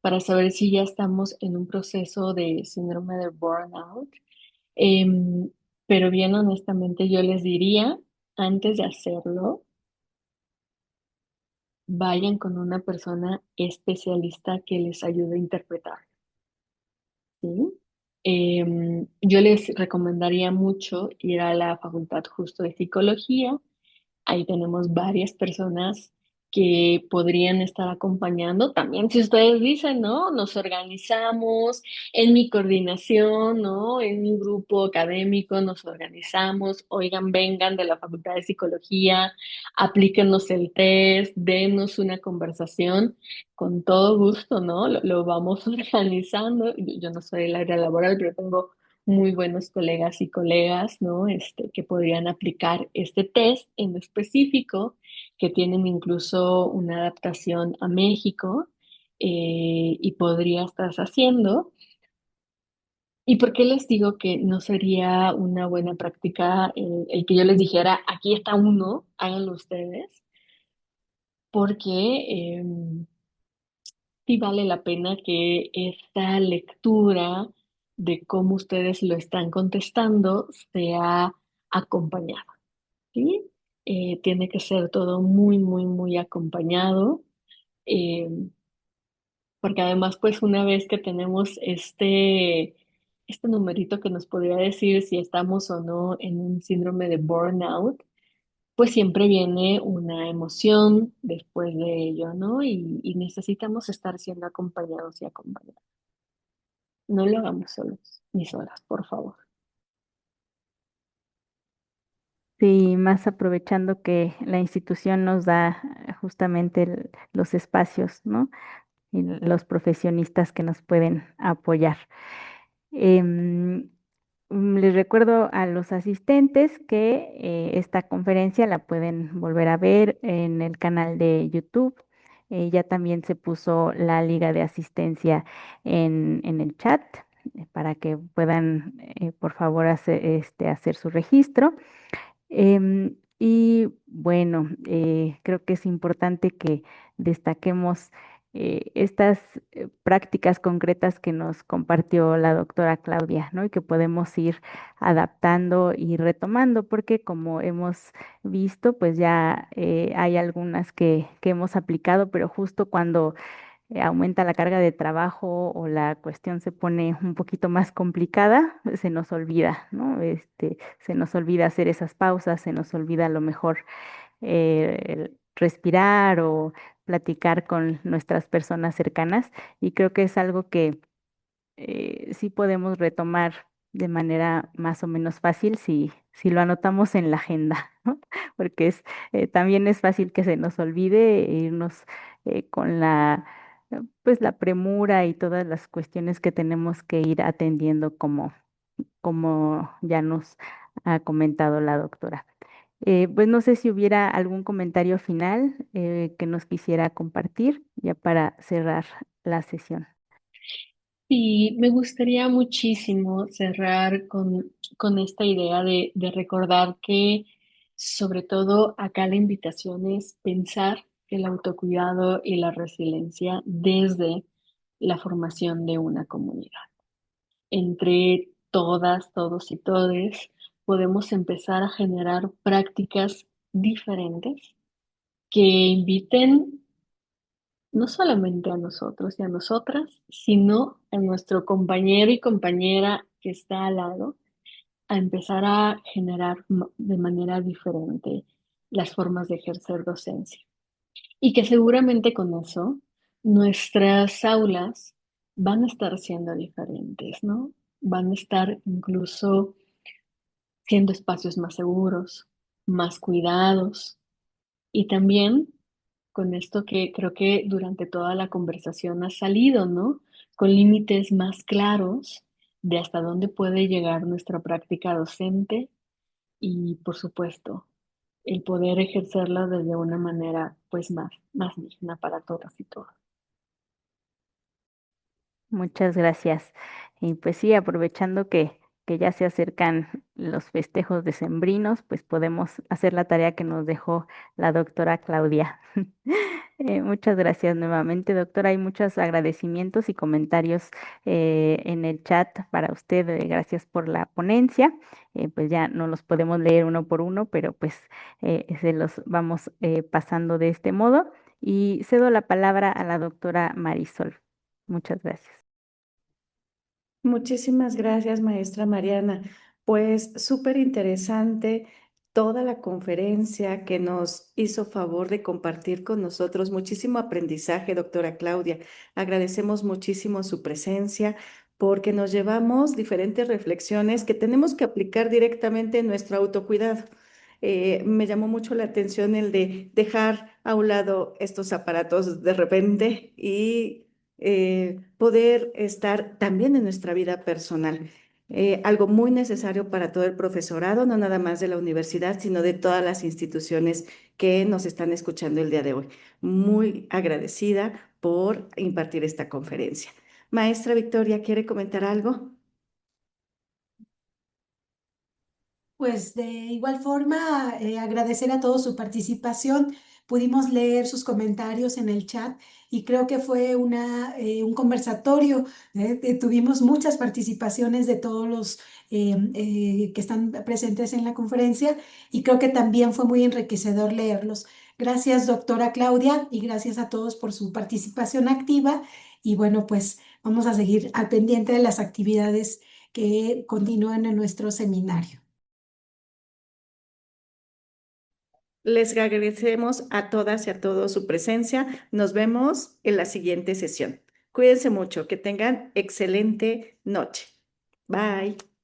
Speaker 4: para saber si ya estamos en un proceso de síndrome de burnout. Em, pero bien honestamente yo les diría, antes de hacerlo, vayan con una persona especialista que les ayude a interpretar, ¿sí? Yo les recomendaría mucho ir a la Facultad justo de Psicología. Ahí tenemos varias personas que podrían estar acompañando. También si ustedes dicen, ¿no? Nos organizamos en mi coordinación, ¿no? En mi grupo académico nos organizamos. Oigan, vengan de la Facultad de Psicología, aplíquenos el test, denos una conversación. Con todo gusto, ¿no? Lo vamos organizando. Yo no soy el área laboral, pero tengo muy buenos colegas y colegas, ¿no? Que podrían aplicar este test en específico, que tienen incluso una adaptación a México y podría estarse haciendo. ¿Y por qué les digo que no sería una buena práctica el que yo les dijera, aquí está uno, háganlo ustedes? Porque sí vale la pena que esta lectura de cómo ustedes lo están contestando sea acompañada, ¿sí? Tiene que ser todo muy, muy, muy acompañado, eh, porque además, pues una vez que tenemos este numerito que nos podría decir si estamos o no en un síndrome de burnout, pues siempre viene una emoción después de ello, ¿no? Y necesitamos estar siendo acompañados y acompañadas. No lo hagamos solos ni solas, por favor.
Speaker 3: Sí, más aprovechando que la institución nos da justamente los espacios, ¿no? Y los profesionistas que nos pueden apoyar. Em, Les recuerdo a los asistentes que esta conferencia la pueden volver a ver en el canal de YouTube. Ya también se puso la liga de asistencia en el chat para que puedan, por favor, hacer su registro. Y bueno, creo que es importante que destaquemos estas prácticas concretas que nos compartió la doctora Claudia, ¿no? Y que podemos ir adaptando y retomando, porque como hemos visto, pues ya hay algunas que hemos aplicado, pero justo cuando aumenta la carga de trabajo o la cuestión se pone un poquito más complicada, se nos olvida, ¿no? Se nos olvida hacer esas pausas, se nos olvida a lo mejor el respirar o platicar con nuestras personas cercanas y creo que es algo que sí podemos retomar de manera más o menos fácil si lo anotamos en la agenda, ¿no? Porque también es fácil que se nos olvide irnos con pues la premura y todas las cuestiones que tenemos que ir atendiendo como ya nos ha comentado la doctora. Pues no sé si hubiera algún comentario final que nos quisiera compartir ya para cerrar la sesión.
Speaker 4: Y me gustaría muchísimo cerrar con esta idea de recordar que, sobre todo, acá la invitación es pensar el autocuidado y la resiliencia desde la formación de una comunidad. Entre todas, todos y todes, podemos empezar a generar prácticas diferentes que inviten no solamente a nosotros y a nosotras, sino a nuestro compañero y compañera que está al lado, a empezar a generar de manera diferente las formas de ejercer docencia. Y que seguramente con eso nuestras aulas van a estar siendo diferentes, ¿no? Van a estar incluso siendo espacios más seguros, más cuidados y también con esto que creo que durante toda la conversación ha salido, ¿no? Con límites más claros de hasta dónde puede llegar nuestra práctica docente y, por supuesto, el poder ejercerla desde una manera pues más digna para todas y todos.
Speaker 3: Muchas gracias. Y pues sí, aprovechando que ya se acercan los festejos decembrinos, pues podemos hacer la tarea que nos dejó la doctora Claudia. Muchas gracias nuevamente, doctora. Hay muchos agradecimientos y comentarios en el chat para usted. Gracias por la ponencia. Pues ya no los podemos leer uno por uno, pero pues se los vamos pasando de este modo. Y cedo la palabra a la doctora Marisol. Muchas gracias.
Speaker 1: Muchísimas gracias, maestra Mariana. Pues súper interesante toda la conferencia que nos hizo favor de compartir con nosotros. Muchísimo aprendizaje, doctora Claudia. Agradecemos muchísimo su presencia porque nos llevamos diferentes reflexiones que tenemos que aplicar directamente en nuestro autocuidado. Me llamó mucho la atención el de dejar a un lado estos aparatos de repente y poder estar también en nuestra vida personal. Algo muy necesario para todo el profesorado, no nada más de la universidad, sino de todas las instituciones que nos están escuchando el día de hoy. Muy agradecida por impartir esta conferencia. Maestra Victoria, ¿quiere comentar algo?
Speaker 2: Pues de igual forma, agradecer a todos su participación. Pudimos leer sus comentarios en el chat y creo que fue un conversatorio. Tuvimos muchas participaciones de todos los que están presentes en la conferencia y creo que también fue muy enriquecedor leerlos. Gracias, doctora Claudia, y gracias a todos por su participación activa. Y bueno, pues vamos a seguir al pendiente de las actividades que continúan en nuestro seminario.
Speaker 1: Les agradecemos a todas y a todos su presencia. Nos vemos en la siguiente sesión. Cuídense mucho, que tengan excelente noche. Bye.